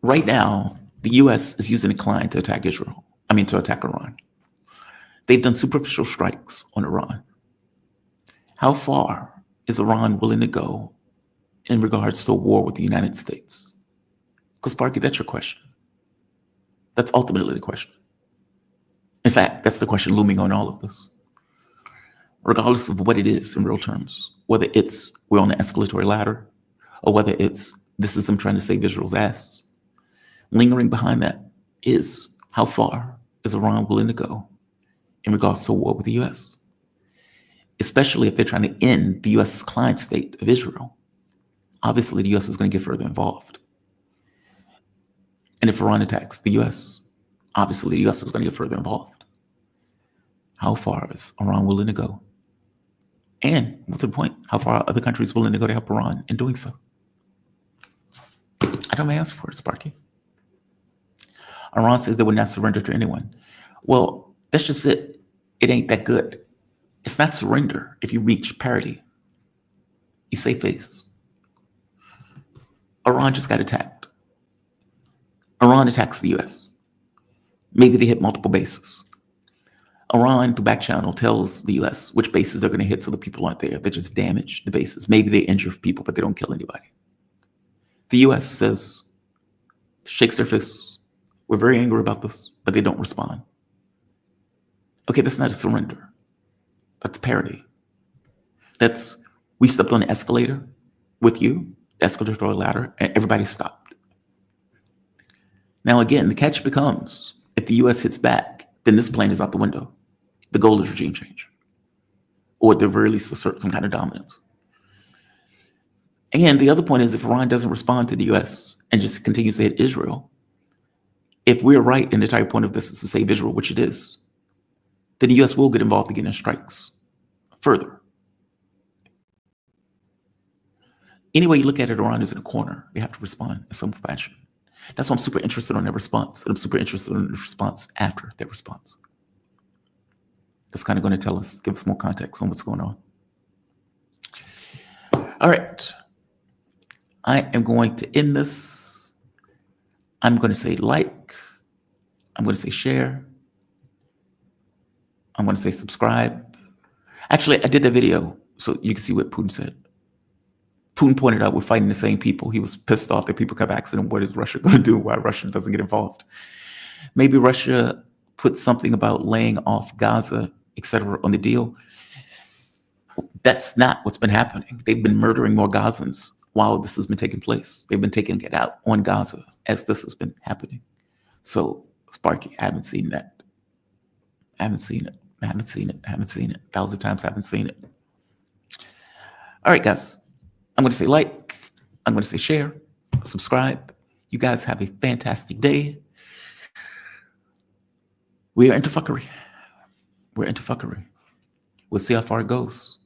Right now, the U.S. is using a client to attack to attack Iran. They've done superficial strikes on Iran. How far is Iran willing to go in regards to a war with the United States? Because, Sparky, that's your question. That's ultimately the question. In fact, that's the question looming on all of this. Regardless of what it is in real terms, whether it's we're on the escalatory ladder or whether it's this is them trying to save Israel's ass, lingering behind that is how far is Iran willing to go in regards to a war with the U.S., especially if they're trying to end the U.S. client state of Israel. Obviously, the U.S. is going to get further involved. And if Iran attacks the U.S., obviously, the U.S. is going to get further involved. How far is Iran willing to go? And, more to the point, how far are other countries willing to go to help Iran in doing so? don't ask for it, Sparky. Iran says they would not surrender to anyone. Well, that's just it. It ain't that good. It's not surrender if you reach parity. You save face. Iran just got attacked. Iran attacks the US. Maybe they hit multiple bases. Iran, through back channel, tells the US which bases they're going to hit so the people aren't there. They just damage the bases. Maybe they injure people, but they don't kill anybody. The US says, shakes their fists. We're very angry about this, but they don't respond. Okay, that's not a surrender. That's parity. That's, we stepped on the escalator with you, the escalator or ladder, and everybody stopped. Now again, the catch becomes, if the US hits back, then this plane is out the window. The goal is regime change. Or at the very least, assert some kind of dominance. And the other point is, if Iran doesn't respond to the US and just continues to hit Israel, if we're right and the entire point of this is to save Israel, which it is, then the US will get involved again in strikes further. Any way you look at it, Iran is in a corner. They have to respond in some fashion. That's why I'm super interested in their response. And I'm super interested in the response after their response. That's kind of going to tell us, give us more context on what's going on. All right. I am going to end this. I'm going to say like. I'm going to say share. I'm going to say subscribe. Actually, I did that video so you can see what Putin said. Putin pointed out we're fighting the same people. He was pissed off that people kept asking him, what is Russia going to do? Why Russia doesn't get involved? Maybe Russia put something about laying off Gaza, etc., on the deal. That's not what's been happening. They've been murdering more Gazans while this has been taking place. They've been taking it out on Gaza as this has been happening. So, Sparky, I haven't seen that. I haven't seen it. I haven't seen it. I haven't seen it. 1,000 times I haven't seen it. All right, guys. I'm going to say like. I'm going to say share. Subscribe. You guys have a fantastic day. We are into fuckery. We're into fuckery. We'll see how far it goes.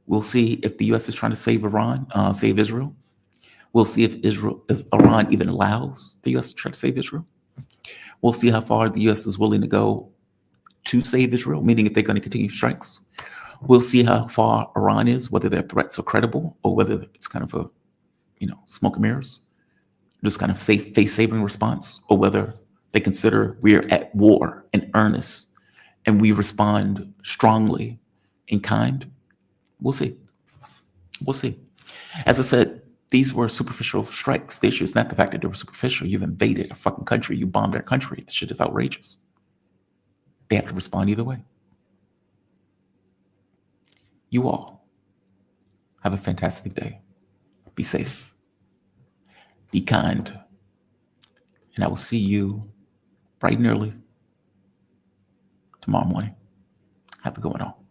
We'll see if the U.S. is trying to save Iran, save Israel. We'll see if Iran even allows the U.S. to try to save Israel. We'll see how far the U.S. is willing to go to save Israel, meaning if they're going to continue strikes. We'll see how far Iran is, whether their threats are credible or whether it's kind of a, smoke and mirrors, just kind of face-saving response, or whether they consider we're at war in earnest and we respond strongly in kind. We'll see. We'll see. As I said, these were superficial strikes. The issue is not the fact that they were superficial. You've invaded a fucking country. You bombed their country. This shit is outrageous. They have to respond either way. You all have a fantastic day. Be safe. Be kind. And I will see you bright and early tomorrow morning. Have a good one all.